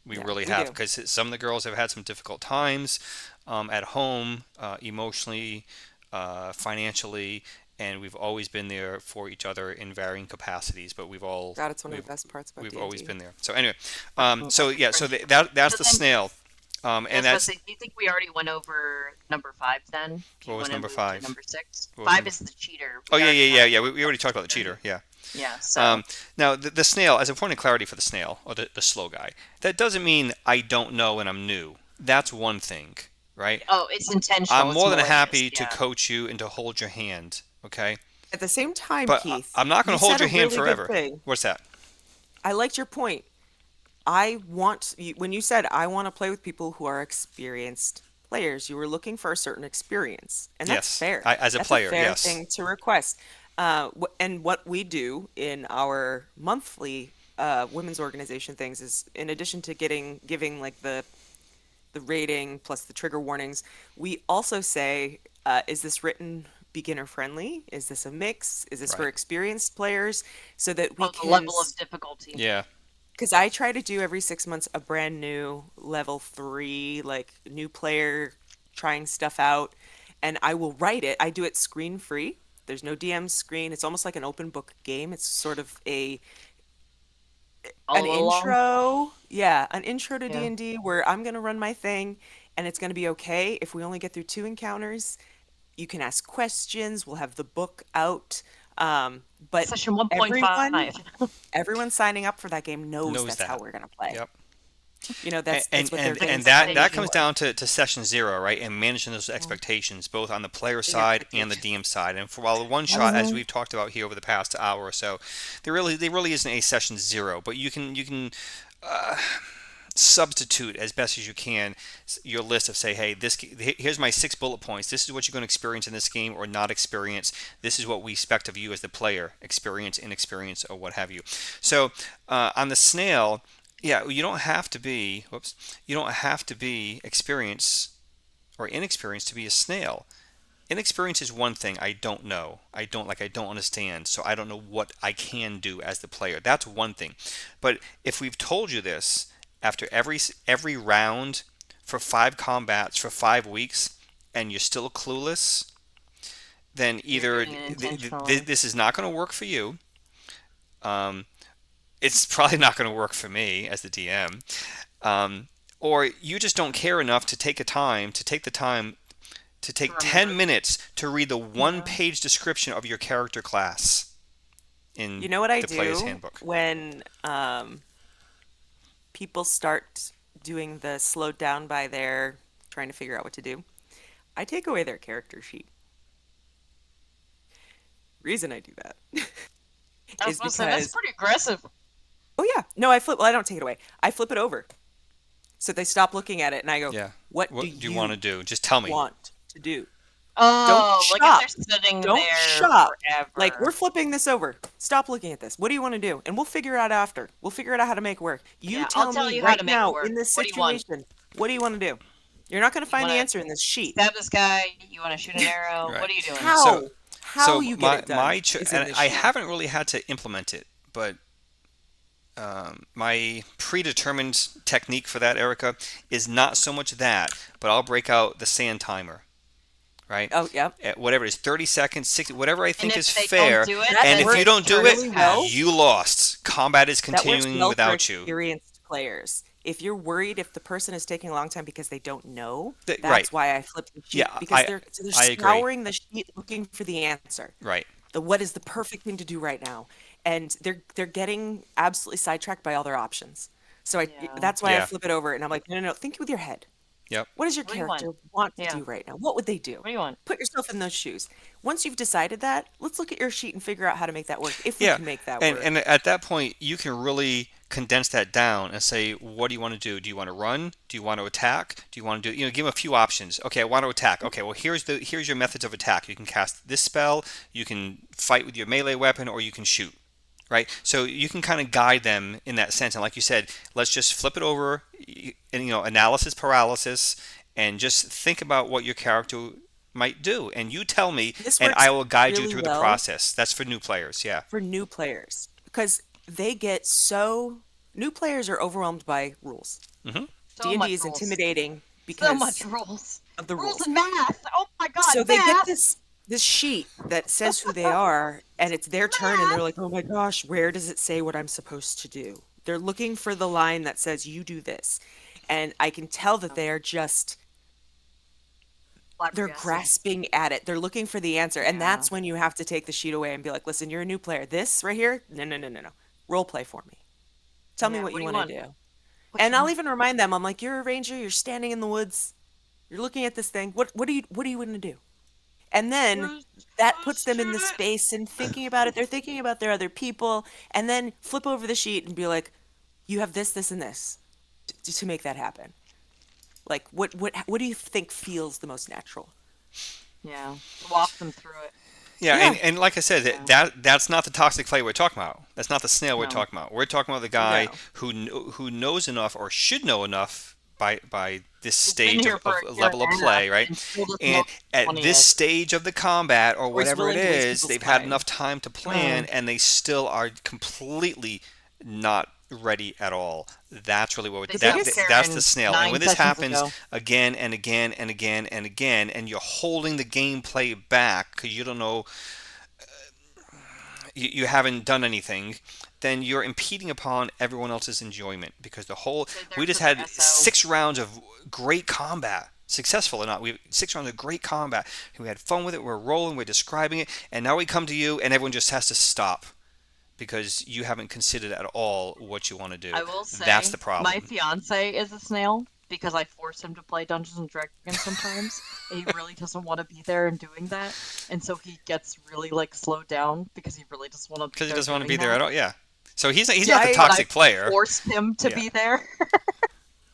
We
yeah.
really
We
have,
do.
because some of the girls have had some difficult times at home, emotionally, financially, and we've always been there for each other in varying capacities. But
God, it's one of the
we've
best parts about
we've always
D&D.
been there. So anyway, so
That's
yeah, so
friendship.
that's
So
the
then,
snail,
yeah, I
and
was about to
that's
say, do you think we already went over number five then? Do
what
you
was
want to
number
move to
five?
number six?
What was
Five
number?
is the cheater.
Oh
We
yeah,
already
yeah, yeah,
have
yeah.
the
We already talked about the
cheater.
cheater. Yeah.
Yeah, so.
Now the snail, as a point of clarity for the snail or the slow guy, that doesn't mean I don't know and I'm new. That's one thing, right?
Oh, it's
I'm
intentional. It's
more than
malicious.
happy to
Yeah.
coach you and to hold your hand, okay?
At the same time,
But
Keith,
I'm not going
you
to hold
said
your
a
hand
really good
forever.
thing.
What's that?
I liked your point. I want when you said I want to play with people who are experienced players, you were looking for a certain experience, and that's
Yes,
fair.
as a
That's a
player,
fair
yes.
thing to request. And what we do in our monthly women's organization things is, in addition to giving like the rating plus the trigger warnings, we also say, is this written beginner friendly? Is this a mix? Is this for
Right.
experienced players? So that we
Oh, the
can
level of difficulty.
Yeah.
because I try to do every 6 months a brand new level three, like new player trying stuff out, and I will write it. I do it screen free. There's no DM screen. It's almost like an open book game. It's sort of an
Follow along.
intro, yeah, an intro to
Yeah.
D&D where I'm gonna run my thing, and it's gonna be okay if we only get through two encounters. You can ask questions. We'll have the book out, but
Session 1.5.
everyone everyone signing up for that game knows
Knows
that's how
that.
we're gonna play.
Yep.
That's what they're
The
getting signed
That
up
comes
consistency.
for.
down to session zero, right? And managing those
Mm.
expectations, both on the player
The
side and the
expectation.
DM side. And for while the one shot, as
Mhm.
we've talked about here over the past hour or so, there really isn't a session zero, but you can substitute as best as you can your list of say, hey, here's my 6 bullet points. This is what you're going to experience in this game or not experience. This is what we expect of you as the player, experience, inexperience, or what have you. So on the snail, yeah, you don't have to be. Whoops, you don't have to be experienced or inexperienced to be a snail. Inexperience is one thing. I don't know. I don't understand. So I don't know what I can do as the player. That's one thing. But if we've told you this after every round for 5 combats for 5 weeks and you're still clueless, then
You're
either
doing it intentionally.
this is not going to work for you. Um, it's probably not going to work for me as the DM. Um, or you just don't care enough to take the time to
To
take 10
remember.
minutes to read the one
Yeah.
page description of your character class
You
in
know what I
the player's
do
handbook.
when people start doing the slowed down by their trying to figure out what to do? I take away their character sheet. Reason I do that
I was
is
about to say, that's
because,
pretty aggressive.
oh yeah, no, I don't take it away. I flip it over. So they stop looking at it and I go,
Yeah.
"What do
What do you want to
you
do? Just tell me.
want to do?" Don't
Oh, like if they're
shop.
sitting
Don't
there
shop. Like, we're
forever.
flipping this over. Stop looking at this. What do you want to do? And we'll figure it out after. We'll figure it out how to make it work. You
Yeah, I'll
tell
tell
me
you how
right
to make it
now
work.
in this
What do you want?
situation, what do you want to do? You're not going to
You
find
want
the
to
answer in this sheet.
stab this guy? You want to shoot an arrow?
Right.
What are you doing?
So
How
so
you get it done is in
and
this
I
sheet.
haven't really had to implement it, but my predetermined technique for that, Erica, is not so much that, but I'll break out the sand timer. right?
Oh, yep.
At whatever it is, 30 seconds, 60, whatever I
And
think is
if they don't
fair.
do it,
That
And
then
if you
the
works
don't do
turn
it,
is
really well.
passed.
you lost. Combat is
That works
continuing
well for
without you.
experienced players. If you're worried if the person is taking a long time because they don't know,
Right.
that's why I flip the sheet
Yeah,
because they're
I agree.
scouring the sheet looking for the answer.
Right.
The what is the perfect thing to do right now, and they're getting absolutely sidetracked by all their options. So
Yeah.
that's why I
Yeah.
flip it over and I'm like, no, no, no, think with your head.
Yep.
What does your
What do you want?
character want to
Yeah.
do right now? What would they do?
What do you want?
Put yourself in those shoes. Once you've decided that, let's look at your sheet and figure out how to make that work, if we
Yeah.
can make that
And
work.
and at that point, you can really condense that down and say, what do you want to do? Do you want to run? Do you want to attack? Do you want to do, give them a few options. Okay, I want to attack. Okay, well, here's your methods of attack. You can cast this spell, you can fight with your melee weapon, or you can shoot. Right? So you can kind of guide them in that sense. And like you said, let's just flip it over and analysis paralysis and just think about what your character might do. And you tell me
This
and I
works
will guide you
really
through the
well
process. That's for new players. Yeah.
for new players because they get so new players are overwhelmed by rules.
Hmm.
So
D&D
much
is
rules.
intimidating
So much
because
rules.
of the
Rules
rules.
and math. Oh my god,
So they get
math.
this sheet that says who they are and it's their turn and they're
Math.
like, "Oh my gosh, where does it say what I'm supposed to do?" They're looking for the line that says you do this. And I can tell that they are just they're
Flabbergasted.
grasping at it. They're looking for the answer. And
Yeah.
that's when you have to take the sheet away and be like, "Listen, you're a new player. This right here? No, no, no, no, no. Role play for me. Tell me
Yeah.
what
What
you
do you
want to
want?
do."
What
And
you
I'll
want?
even remind them, I'm like, "You're a ranger, you're standing in the woods, you're looking at this thing. What are you going to do?" And then
Who's
that puts
who's
them in
doing
the
it?
space and thinking about it. They're thinking about their other people, and then flip over the sheet and be like, "You have this, this, and this to make that happen." Like, what do you think feels the most natural?
Yeah. Walk them through it.
Yeah,
Yeah.
and like I said,
Yeah.
that's not the toxic player we're talking about. That's not the snail we're
No.
talking about. We're talking about the guy
No.
who knows enough or should know enough by this
Who's been
stage
here
of
for a year
level of
and a half
play, right?
and still doesn't know
And
what
at
20
this
is.
stage of the combat or
Or is
whatever it
willing to waste
is,
people's
they've had
time.
enough time to plan
Mm.
and they still are completely not ready at all. That's really what
They
The
stopped
biggest
that's the
caring
snail. And when
9
this
sessions
happens
ago.
again and again and again and again, and you're holding the gameplay back because you don't know you haven't done anything, then you're impeding upon everyone else's enjoyment because
They're there
we just
for their
had
SO.
6 rounds of great combat, successful or not. We 6 rounds of great combat. We had fun with it. We're rolling. We're describing it, and now we come to you, and everyone just has to stop because you haven't considered at all what you want to do.
I will
That's
say,
the
my
problem.
fiance is a snail because I force him to play Dungeons and Dragons sometimes. And he really doesn't want to be there and doing that, and so he gets really like slowed down because he really doesn't want to be
Because he
there
doesn't want to
doing
be there at
that.
all. Yeah. So he's
Yeah,
not the
I
But I
toxic player.
forced him to
Yeah.
be there.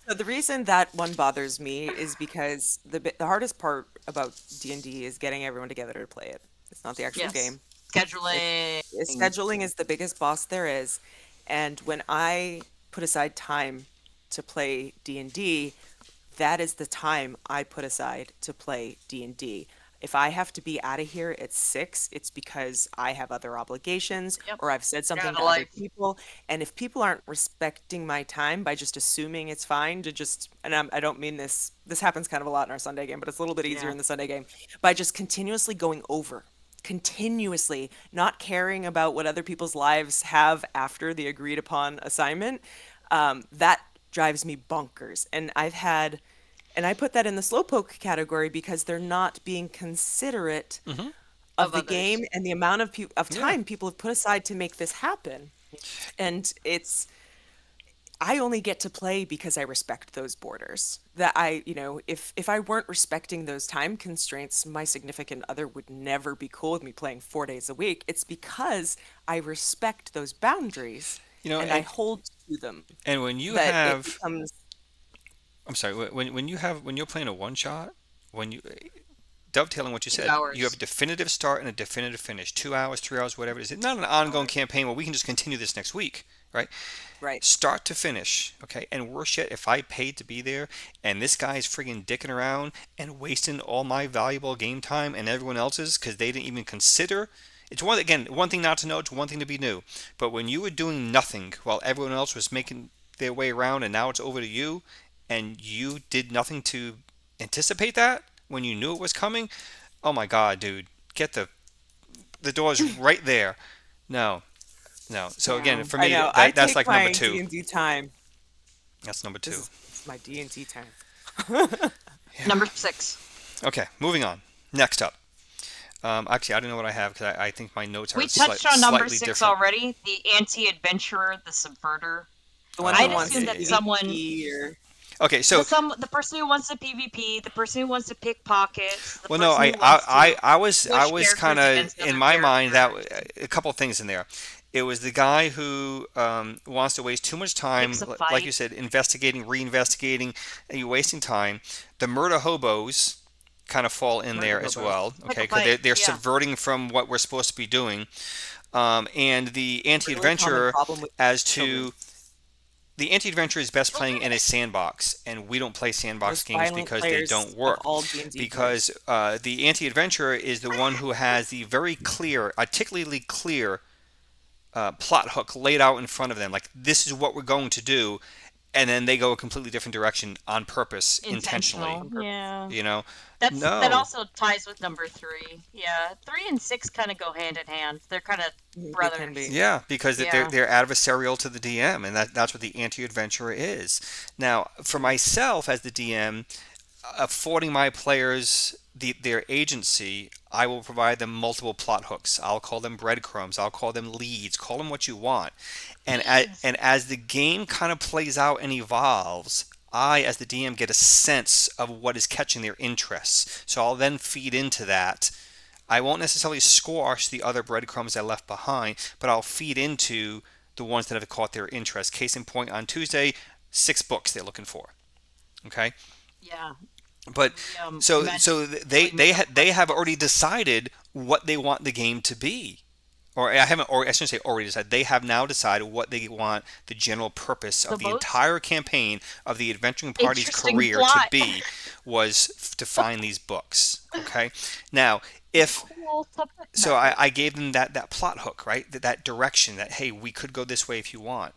so the reason that one bothers me is because the hardest part about D&D is getting everyone together to play it. It's not the actual
Yes,
game. It's
scheduling.
scheduling is the biggest boss there is, and when I put aside time to play D&D, that is the time I put aside to play D&D. If I have to be out of here at 6, it's because I have other obligations
Yep,
or I've said
you're
something
out of
to other
life.
people. And if people aren't respecting my time by just assuming it's fine to just, and I don't mean this happens kind of a lot in our Sunday game, but it's a little bit easier
Yeah,
in the Sunday game, by just continuously going over, continuously not caring about what other people's lives have after the agreed upon assignment, that drives me bonkers. And I put that in the slowpoke category because they're not being considerate
Hmm.
of
of
the
others.
game and the amount of
Yeah.
time people have put aside to make this happen. And I only get to play because I respect those borders. That if I weren't respecting those time constraints, my significant other would never be cool with me playing 4 days a week. It's because I respect those boundaries and I
And
hold to them
when you
that it
have,
becomes
I'm sorry, when you're playing a one shot, when you dovetailing what you
Two
said, you have a
hours.
definitive start and a definitive finish. 2 hours, 3 hours, whatever it is. It's not an ongoing
Hours.
campaign where we can just continue this next week, right?
right.
Start to finish, okay? And worse yet, if I paid to be there and this guy is friggin' dicking around and wasting all my valuable game time and everyone else's because they didn't even consider. It's one thing not to know, it's one thing to be new. But when you were doing nothing while everyone else was making their way around and now it's over to you and you did nothing to anticipate that when you knew it was coming, Oh my God, dude, get the door's right there. No, no. So again,
No,
for
I
me,
know. I
that's
take
like number
my
two.
D&D time.
That's number two.
This is my D&D time.
Yeah.
Number 6.
Okay, moving on. Next up. Actually, I don't know what I have because I think my notes are
We touched on number
slightly
6
different.
already. The anti-adventurer, the subverter.
The one
I'd
who
Oh,
wants
yeah,
assume
to
yeah,
that
yeah.
someone,
PvP or
Okay, so
the person who wants to PvP, the person who wants to pick pockets, the
well, no,
person who wants to
I
push
was kind
characters
of
against
in
other
my mind that
characters,
a couple things in there. It was the guy who wants to waste too much time,
picks a
like you
fight,
said, investigating, reinvestigating, and you wasting time. The murder hobos kind of fall in
murder
there as
hobos.
well,
pick
okay,
a
because
fight.
they're
Yeah.
subverting from what we're supposed to be doing. And the
Really common
anti-adventurer
problem with
as
children.
to the anti-adventurer is best
Children,
playing in a sandbox, and we don't play
The
sandbox
most
games
violent
because they
players
don't
of
work.
all D&D
Because
players.
the anti-adventurer is the one who has the very clear, articulately clear plot hook laid out in front of them. Like this is what we're going to do, and then they go a completely different direction on purpose, intentionally.
intentional.
On purpose.
Yeah.
You know,
That
no.
also ties with number 3. Yeah. 3 and 6 kind of go hand in hand. They're kind of
They can
brothers.
be.
Yeah, because
Yeah.
they're adversarial to the DM, and that's what the anti-adventurer is. Now, for myself as the DM, affording my players their agency, I will provide them multiple plot hooks. I'll call them breadcrumbs. I'll call them leads. Call them what you want.
Leads.
And as the game kind of plays out and evolves, I, as the DM, get a sense of what is catching their interests. So I'll then feed into that. I won't necessarily squash the other breadcrumbs I left behind, but I'll feed into the ones that have caught their interest. Case in point, on Tuesday, 6 books they're looking for. Okay,
Yeah.
but
We
so
imagined filling them up
they
with
have already
books.
decided what they want the game to be, or I haven't, or I shouldn't say already decided. They have now decided what they want the general purpose
The
of the
most
entire campaign of the adventuring party's
interesting
career to
plot.
be, was to find these books. Okay, now if
Cool subject
so
matter.
I gave them that plot hook, right? That direction that hey, we could go this way if you want.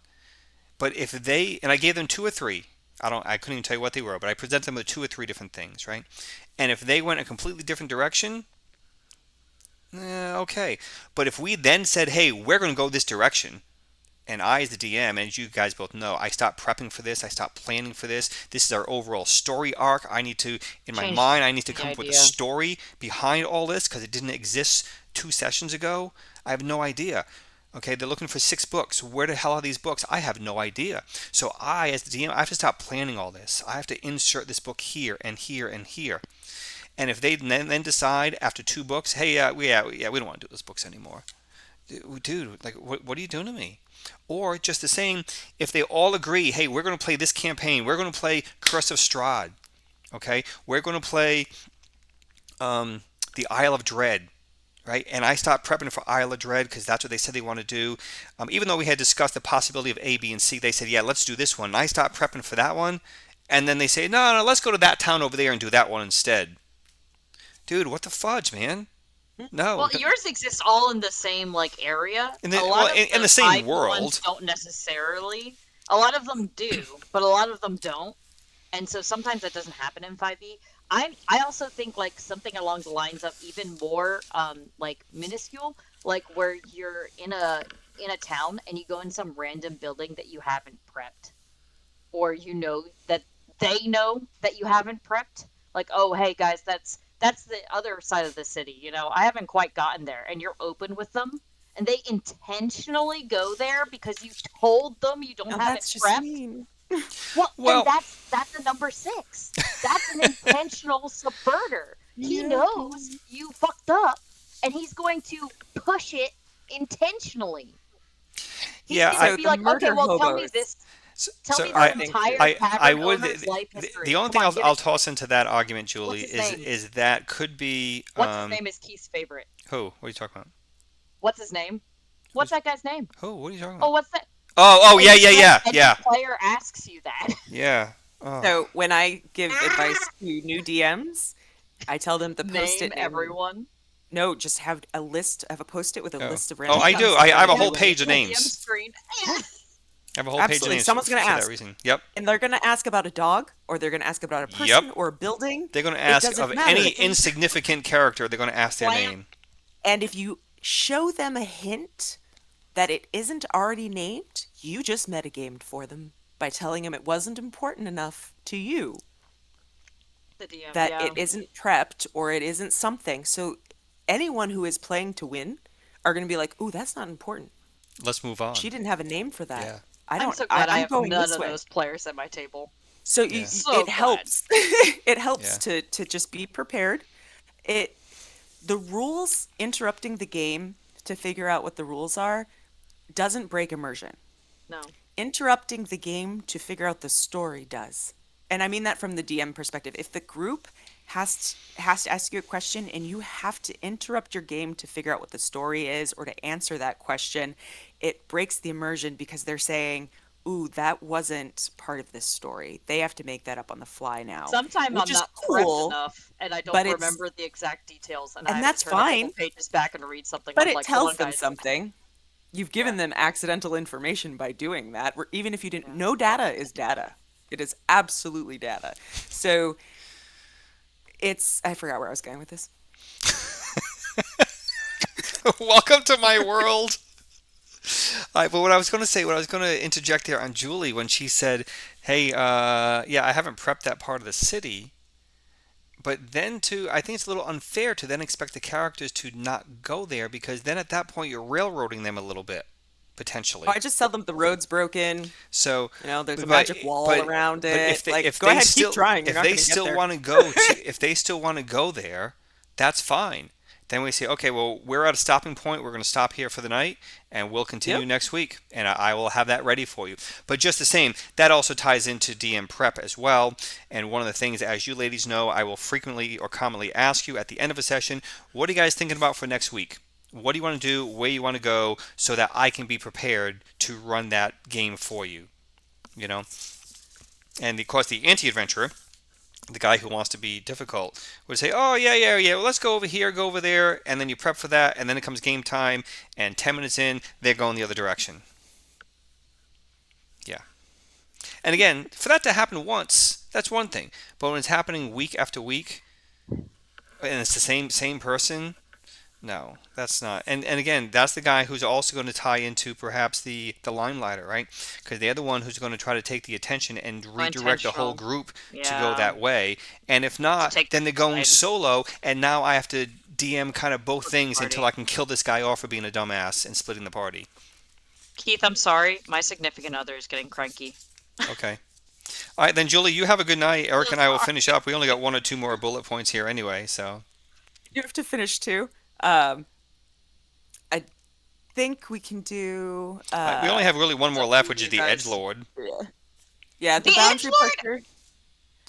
But if they and I gave them two or three, I couldn't even tell you what they were, but I presented them with two or three different things, right? And if they went a completely different direction, okay. But if we then said, hey, we're going to go this direction, and I, as the DM, and as you guys both know, I stopped prepping for this. I stopped planning for this. This is our overall story arc. I need to, in my
Changed
mind, I need to
the
come up with a
idea.
story behind all this because it didn't exist 2 sessions ago. I have no idea. Okay, they're looking for 6 books. Where the hell are these books? I have no idea. So I, as the DM, I have to stop planning all this. I have to insert this book here and here and here. And if they then decide after 2 books, hey, we don't want to do those books anymore, dude, like, what are you doing to me? Or just the same, if they all agree, hey, we're going to play this campaign, we're going to play Curse of Strahd, okay, we're going to play the Isle of Dread, right? And I stopped prepping for Isle of Dread because that's what they said they want to do. Even though we had discussed the possibility of A, B, and C, they said, yeah, let's do this one. And I stopped prepping for that one, and then they say, no, no, let's go to that town over there and do that one instead. Dude, what the fudge, man? No,
Well, yours exists all in the same like area.
in
A
the
lot of
in the
the
same
5e ones
world.
don't necessarily. A lot of them do, but a lot of them don't. And so sometimes that doesn't happen in 5e. I also think like something along the lines of even more like minuscule, like where you're in a town and you go in some random building that you haven't prepped, or you know that they know that you haven't prepped. Like, oh hey guys, that's the other side of the city. You know, I haven't quite gotten there, and you're open with them, and they intentionally go there because you told them you don't
Oh,
have it
that's just
prepped.
mean.
Well, and
Well,
that's a number 6. That's an intentional subverter. He
Yeah.
knows you fucked up, and he's going to push it intentionally. He's
yeah,
gonna
So
be
the
like, okay,
murder
well,
hobos.
tell me
I
the
Interesting too.
entire
I
tavern
would
owner's life
the
history.
only
Come
thing
on, give
I'll
it to me.
toss into that argument, Julie,
What's his name?
is that could be
What's his name is Keith's favorite.
who? What are you talking about?
What's his name? What's
Who's
that guy's name?
who? What are you talking
Oh,
about?
what's that?
Oh yeah yeah
Anytime
yeah
any
yeah
player asks you that.
yeah. Oh.
So when I give advice to new DMs, I tell them the
Name
post-it name.
everyone.
No, just have a list. Have a post-it with a
Oh.
list of
Oh,
random
I
things
do.
that
I
they're
have a
gonna
whole
do when they
page of
play.
DM
names.
screen.
I have a whole page of
Absolutely.
names
Someone's going to
for that
ask.
reason. Yep.
And they're going to ask about a dog, or they're going to ask about a
Yep.
person or a building.
They're going to
It
ask
doesn't
of
matter.
any insignificant character. They're going to ask their
Plant.
name.
And if you show them a hint that it isn't already named, you just metagamed for them by telling them it wasn't important enough to you,
The DM,
that
yeah.
it isn't prepped or it isn't something. So anyone who is playing to win are going to be like, "Ooh, that's not important.
Let's move
She
on.
didn't have a name for that.
Yeah.
I
I'm
don't.
so glad I
I'm
have
going
none
this
of
way."
those players at my table.
So
Yeah.
So
it
glad.
helps. It helps
Yeah.
to just be prepared. It The rules interrupting the game to figure out what the rules are doesn't break immersion.
No.
Interrupting the game to figure out the story does. And I mean that from the DM perspective. If the group has to ask you a question and you have to interrupt your game to figure out what the story is or to answer that question, it breaks the immersion because they're saying, "Ooh, that wasn't part of this story. They have to make that up on the fly now,"
Sometimes
which
I'm
is
not prepped
cool,
enough and I don't
but it's
remember the exact details and I
and
have to
that's
turn a couple
fine,
pages back and read something.
but
I'm
it
like, hold
tells
on,
them
guys.
something. You've
Yeah.
given them accidental information by doing that, where even if you didn't, no data is data. It is absolutely data. So I forgot where I was going with this.
Welcome to my world. But what I was going to say, what I was going to interject there on Julie when she said, "Hey, yeah, I haven't prepped that part of the city." But then too, I think it's a little unfair to then expect the characters to not go there because then at that point you're railroading them a little bit,
Oh,
potentially.
I just tell them the road's broken.
So,
There's a
but
magic wall
but
around
but
it. Like,
if
go
they
ahead, keep
still
trying. You're
if
not
they
going to get
still
there.
want to go to if they still want to go there, that's fine. Then we say, okay, well, we're at a stopping point. We're going to stop here for the night, and we'll continue
Yep.
next week. And I will have that ready for you. But just the same, that also ties into DM prep as well. And one of the things, as you ladies know, I will frequently or commonly ask you at the end of a session, what are you guys thinking about for next week? What do you want to do? Where you want to go? So that I can be prepared to run that game for you. You know, and of course the anti-adventurer, the guy who wants to be difficult, would say, "Oh yeah, yeah, yeah. Well, let's go over here, go over there," and then you prep for that, and then it comes game time, and 10 minutes in, they're going the other direction. Yeah. And again, for that to happen once, that's one thing. But when it's happening week after week, and it's the same person, no, that's not. And again, that's the guy who's also going to tie into perhaps the limelighter, right? Because they're the one who's going to try to take the attention and
Oh,
redirect the whole
intentional.
group to go
Yeah.
that way. And if
To
not,
take
then they're
the
going
side
solo, and now I have to DM kind of both
of the
things until
party.
I can kill this guy off for being a dumbass and splitting the party.
Keith, I'm sorry. My significant other is getting cranky.
Okay. All right, then Julie, you have a good night. Eric
So
and I will
sorry.
finish up. We only got one or two more bullet points here anyway, so.
You have to finish too. Um, I think we can do.
We only have really one
It's
more
up
left,
to
which is
you
the edge
guys.
lord.
Yeah. Yeah,
The
the boundary
edgelord.
pusher.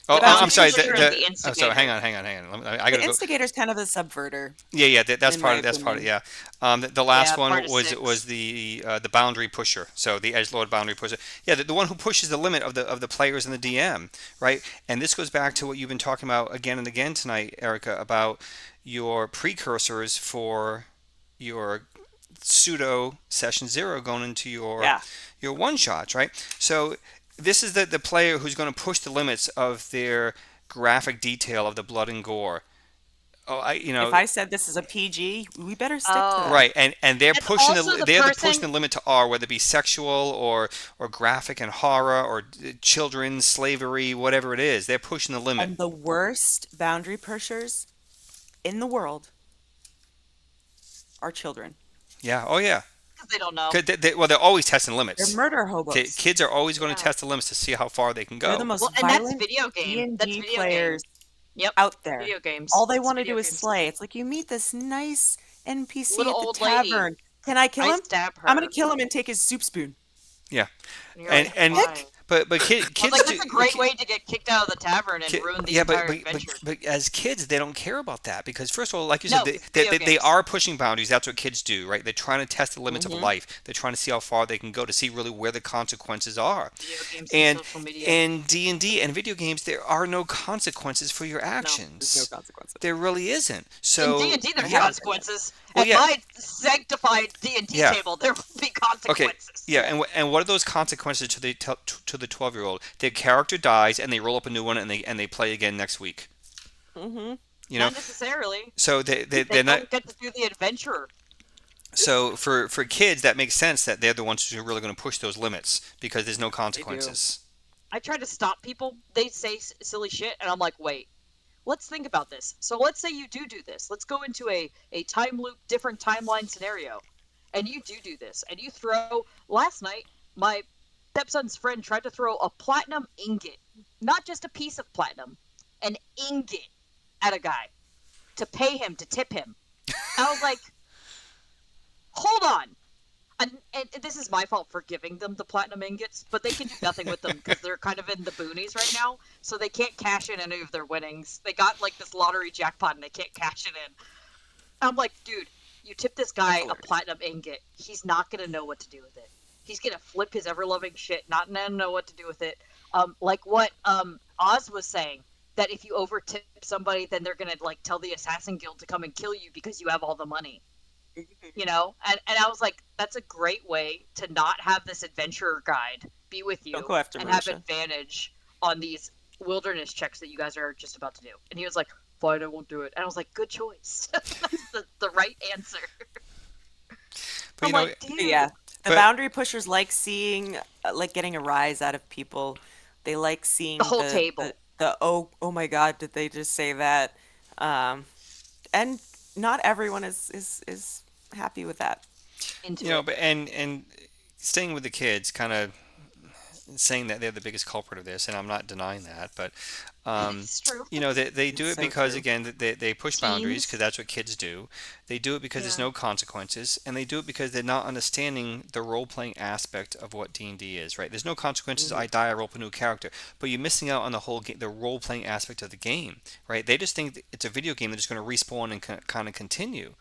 Oh,
The
I'm
boundary
sorry.
Edgelord
pusher.
or the
Oh, sorry. Hang
instigator.
on, hang on, hang on. I
The
gotta go.
instigator's kind of a subverter,
Yeah, that's
in my
part of that's part of
opinion.
yeah. The last
Yeah, part
one
of
was
6.
the boundary pusher. So the edge lord boundary pusher. Yeah, the one who pushes the limit of the players in the DM, right? And this goes back to what you've been talking about again and again tonight, Erica, about your precursors for your pseudo session zero going into
Yeah.
your one shots, right? So this is the player who's going to push the limits of their graphic detail of the blood and gore. Oh,
If I said this is a PG, we better stick to
Oh.
that.
right, and they're
It's
pushing
also the
they're pushing the
person.
limit to R, whether it be sexual or graphic and horror or children slavery, whatever it is. They're pushing the limit.
And the worst boundary pushers in the world are children.
Yeah. Oh yeah.
'Cause they don't know.
'Cause well, they're always testing
They're
limits.
murder hobos.
Kids are always going to
Yeah.
test the limits to see how far they can
They're the
go.
most
Well, and that's
violent
video game. That's
D&D
video game.
players
Yep.
out there.
Video games.
All they
It's
want to do
video
is
games.
slay. It's like you meet this nice NPC
Little
at the
old lady.
tavern. Can I kill
I
him?
stab
I'm gonna
her.
kill him and take his soup spoon.
Yeah.
And you're
And
like,
and
why?
but
I was
kids
like,
do.
that's a great way to get kicked out of the tavern and ruin the
Yeah,
entire adventure.
but as kids, they don't care about that because first of all, like you said,
No, video
they
games.
are pushing boundaries. That's what kids do, right? They're trying to test the limits of
Mm-hmm.
life. They're trying to see how far they can go to see really where the consequences are.
Video games and
And
social media.
in D&D and video games, there are no consequences for your
No.
There's no
actions.
consequences.
There really isn't.
In
So
D&D,
I
there's
haven't
yeah,
played it.
consequences.
well
At
yeah,
my sanctified D&D
yeah.
table, there will be
Okay,
consequences.
yeah, and what are those consequences to the 12-year-old? Their character dies, and they roll up a new one, and they play again next week.
Mm-hmm.
You know,
Not necessarily.
so
They
they're not.
don't get to do the adventure.
So for kids, that makes sense that they're the ones who are really going to push those limits because there's no
They do.
consequences.
I try to stop people. They say silly shit, and I'm like, wait, let's think about this. So let's say you do this. Let's go into a time loop, different timeline scenario. And you do this. And you throw. Last night, my stepson's friend tried to throw a platinum ingot, not just a piece of platinum, an ingot at a guy to pay him, to tip him. I was like, hold on. And this is my fault for giving them the platinum ingots, but they can do nothing with them because they're kind of in the boonies right now, so they can't cash in any of their winnings. They got like this lottery jackpot and they can't cash it in. I'm like, dude, you tip this
That's
guy a
hilarious.
platinum ingot, he's not gonna know what to do with it. He's gonna flip his ever loving shit, not know what to do with it. Like what Oz was saying, that if you over tip somebody, then they're gonna like tell the assassin guild to come and kill you because you have all the money. And I was like, that's a great way to not have this adventurer guide be with
Don't
you
go after
and have
Marisha.
advantage on these wilderness checks that you guys are just about to do. And he was like, fine, I won't do it. And I was like, good choice. That's the right answer.
But
I'm
you know,
like,
But
dude.
yeah, the
but
boundary pushers like seeing, like getting a rise out of people. They like
The
seeing
whole
the
table
oh my God, did they just say that? Um, and not everyone is happy with that.
you
into
know,
it.
but and staying with the kids, kind of saying that they're the biggest culprit of this, and I'm not denying that, but um,
It's true.
they do
It's
it
so
because
true.
again they push boundaries because
Teens.
that's what kids do. They do it because there's
Yeah.
no consequences, and they do it because they're not understanding the role playing aspect of what D&D is. Right? There's no consequences.
Hmm.
I die, I roll up a new character, but you're missing out on the whole the role playing aspect of the game. Right? They just think it's a video game. They're just going to respawn and kind of continue,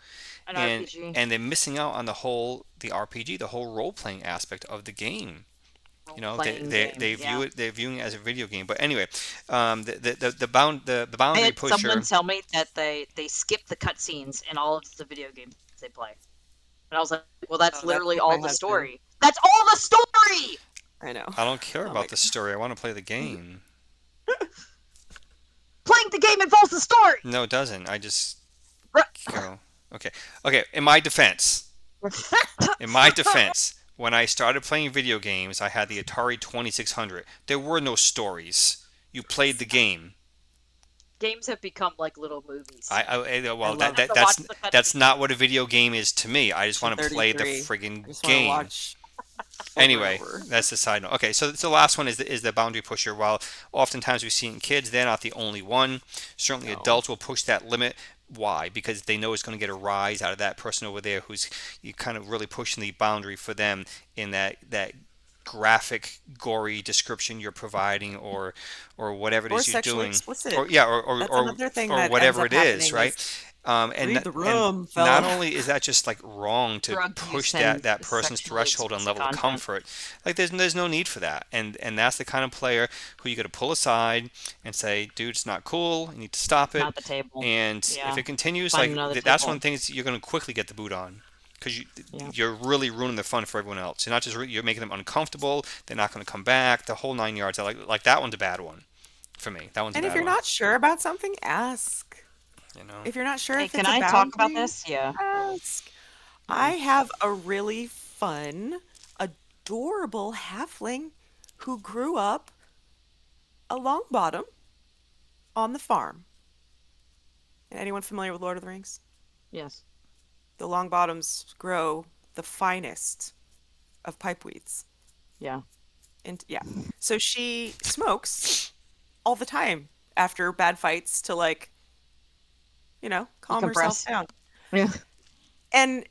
An
and
RPG
and they're missing out on the RPG, the whole role playing aspect of the game. You
role
know,
playing game.
they
Yeah.
view it they're viewing it as a video game. But anyway, the
I
boundary
had someone
pusher.
tell me that they skip the cutscenes in all of the video games they play. And I was like, well, that's
Oh, that's
literally
like
all
my
the
husband.
story. That's all the story!
I know.
I don't care
Oh my
about the story. I want to play the game.
Playing the game involves the story!
No, it doesn't. I just
Right.
go. Okay. Okay. In my defense, when I started playing video games, I had the Atari 2600. There were no stories. You played the game.
Games have become like little movies.
I
Well,
love
You have to watch the
that's
cutscenes.
not what a video game is to me. I just
Section
want to play the
33.
friggin'
I just want to
game.
watch over and
Anyway,
over.
that's the side note. Okay, so the last one is the boundary pusher. While oftentimes we see in kids, they're not the only one. Certainly,
No.
adults will push that limit. Why? Because they know it's going to get a rise out of that person over there who's you kind of really pushing the boundary for them in that graphic, gory description you're providing, or whatever it
Or
is you're
sexually
doing,
explicit.
or yeah,
That's another thing
or
that ends
whatever
up
it is,
happening
right?
is
And
read the
and
room,
not
fella.
only is that just like wrong to
Drug
push
use and
that person's
sexually
threshold and
explicit
level of
content.
comfort, like there's no need for that. And that's the kind of player who you got to pull aside and say, dude, it's not cool. You need to stop it.
Not the table.
And if
Yeah.
it continues,
Find
like
another
that's one
table.
thing is you're going to quickly get the boot on. Because
Yeah.
you're really ruining the fun for everyone else. You're not just you're making them uncomfortable. They're not going to come back. The whole 9 yards. Like that one's a bad one for me. That one's a
And if
bad
you're
one.
not sure about something, ask.
You know.
If you're not sure
Hey,
if
can
it's a
I talk about
boundary,
this? Yeah.
ask. I
Mm.
have a really fun, adorable halfling who grew up a long bottom on the farm. Anyone familiar with Lord of the Rings?
Yes.
The long bottoms grow the finest of pipeweeds.
Yeah.
And yeah. So she smokes all the time after bad fights to calm herself
Decompress.
down.
Yeah.
And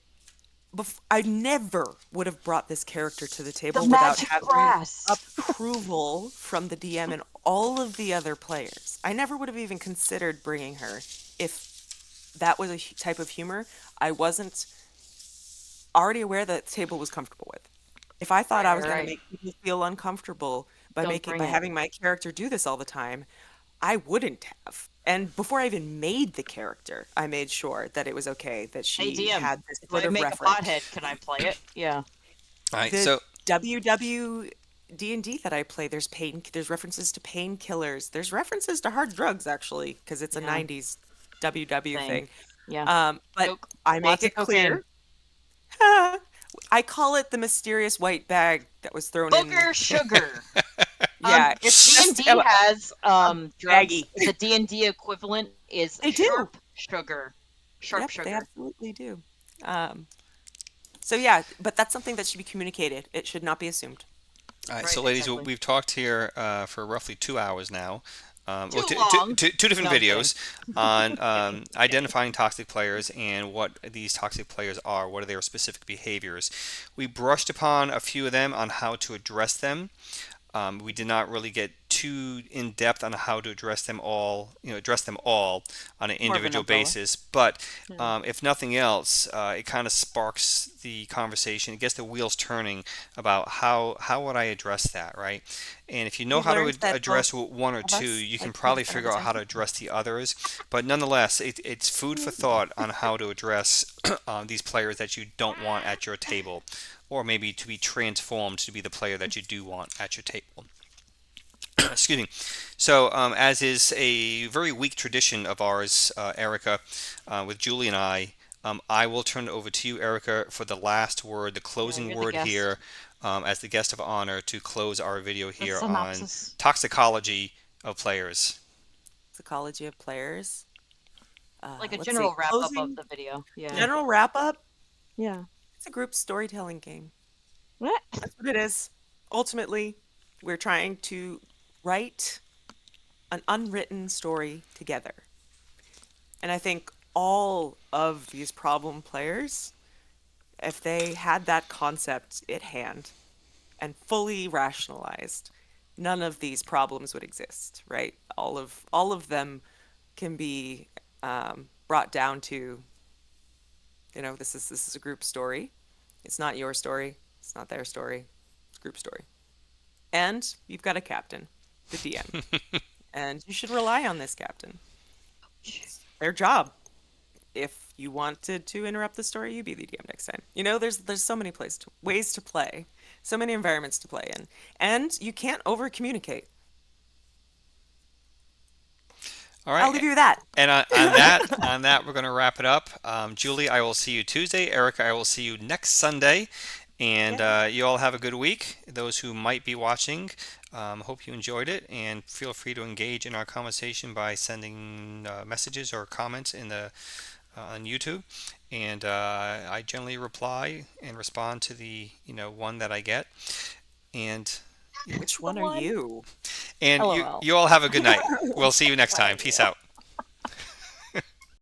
I never would have brought this character to the
The
table without
magic
having
grass.
approval from the DM and all of the other players. I never would have even considered bringing her if that was a type of humor I wasn't already aware that the table was comfortable with. If I thought
Right,
I
right,
was going to
right.
make people feel uncomfortable
Don't
by
bring it.
having my character do this all the time, I wouldn't have. And before I even made the character, I made sure that it was okay that
Hey
she
DM,
had this
if
sort
I
of
make a
reference.
pothead, can I play it? Yeah.
All right,
The
so
WW D&D that I play, there's references to painkillers. There's references to hard drugs actually, because it's a
Yeah.
90s WW
Thing.
thing.
Yeah.
But
Coke.
I make
Lots of
it
cocaine.
clear. I call it the mysterious white bag that was thrown in.
Booger sugar.
Yeah, it's just
D&D has
a
drugs.
baggie.
The D&D equivalent is
They do.
sharp sugar. Sharp
Yep, they
sugar.
absolutely do. Um, so yeah, but that's something that should be communicated. It should not be assumed.
all right,
Right,
so ladies,
exactly.
we've talked here for roughly 2 hours now. Well,
Too long.
two different
No, I'm kidding.
videos on
Kidding. Kidding.
identifying toxic players and what these toxic players are, what are their specific behaviors. We brushed upon a few of them on how to address them. We did not really get too in depth on how to address them all on an
More of an
individual
umbrella.
basis. But
Yeah.
if nothing else, it kind of sparks the conversation. It gets the wheels turning about how would I address that, right? And if you know
We
how to
learned that both
address one or
of
two,
us
you can
like to be the
probably
center of
figure out how to
attention.
address the others. But nonetheless, it's food for thought on how to address these players that you don't want at your table, or maybe to be transformed to be the player that you do want at your table. Excuse me. So, as is a very weak tradition of ours, Erica, with Julie and I will turn it over to you, Erica, for the last word, the
Yeah,
closing
you're the
word
guest.
here, as the guest of honor to close our video
The
here on
synopsis.
toxicology of players.
Psychology of players.
Like a
Let's see.
general wrap up of
Closing
the video. Yeah.
general wrap up.
Yeah.
It's a group storytelling game.
What?
That's what it is. Ultimately, we're trying to write an unwritten story together. And I think all of these problem players, if they had that concept at hand and fully rationalized, none of these problems would exist, right? All of them can be brought down to, this is a group story. It's not your story. It's not their story. It's a group story. And you've got a captain, the DM, and you should rely on this captain. It's their job. If you wanted to interrupt the story, you be the DM next time. There's so many ways to play, so many environments to play in, and you can't over communicate.
All
I'll leave
right.
you with that.
And on that, we're going to wrap it up. Julie, I will see you Tuesday. Erica, I will see you next Sunday. And
Yay.
you all have a good week. Those who might be watching, hope you enjoyed it. And feel free to engage in our conversation by sending messages or comments in the on YouTube. And I generally reply and respond to the one that I get. And
Which
The
one are
one.
you?
and
LOL.
you all have a good night. We'll see you next time.
Bye.
Peace out.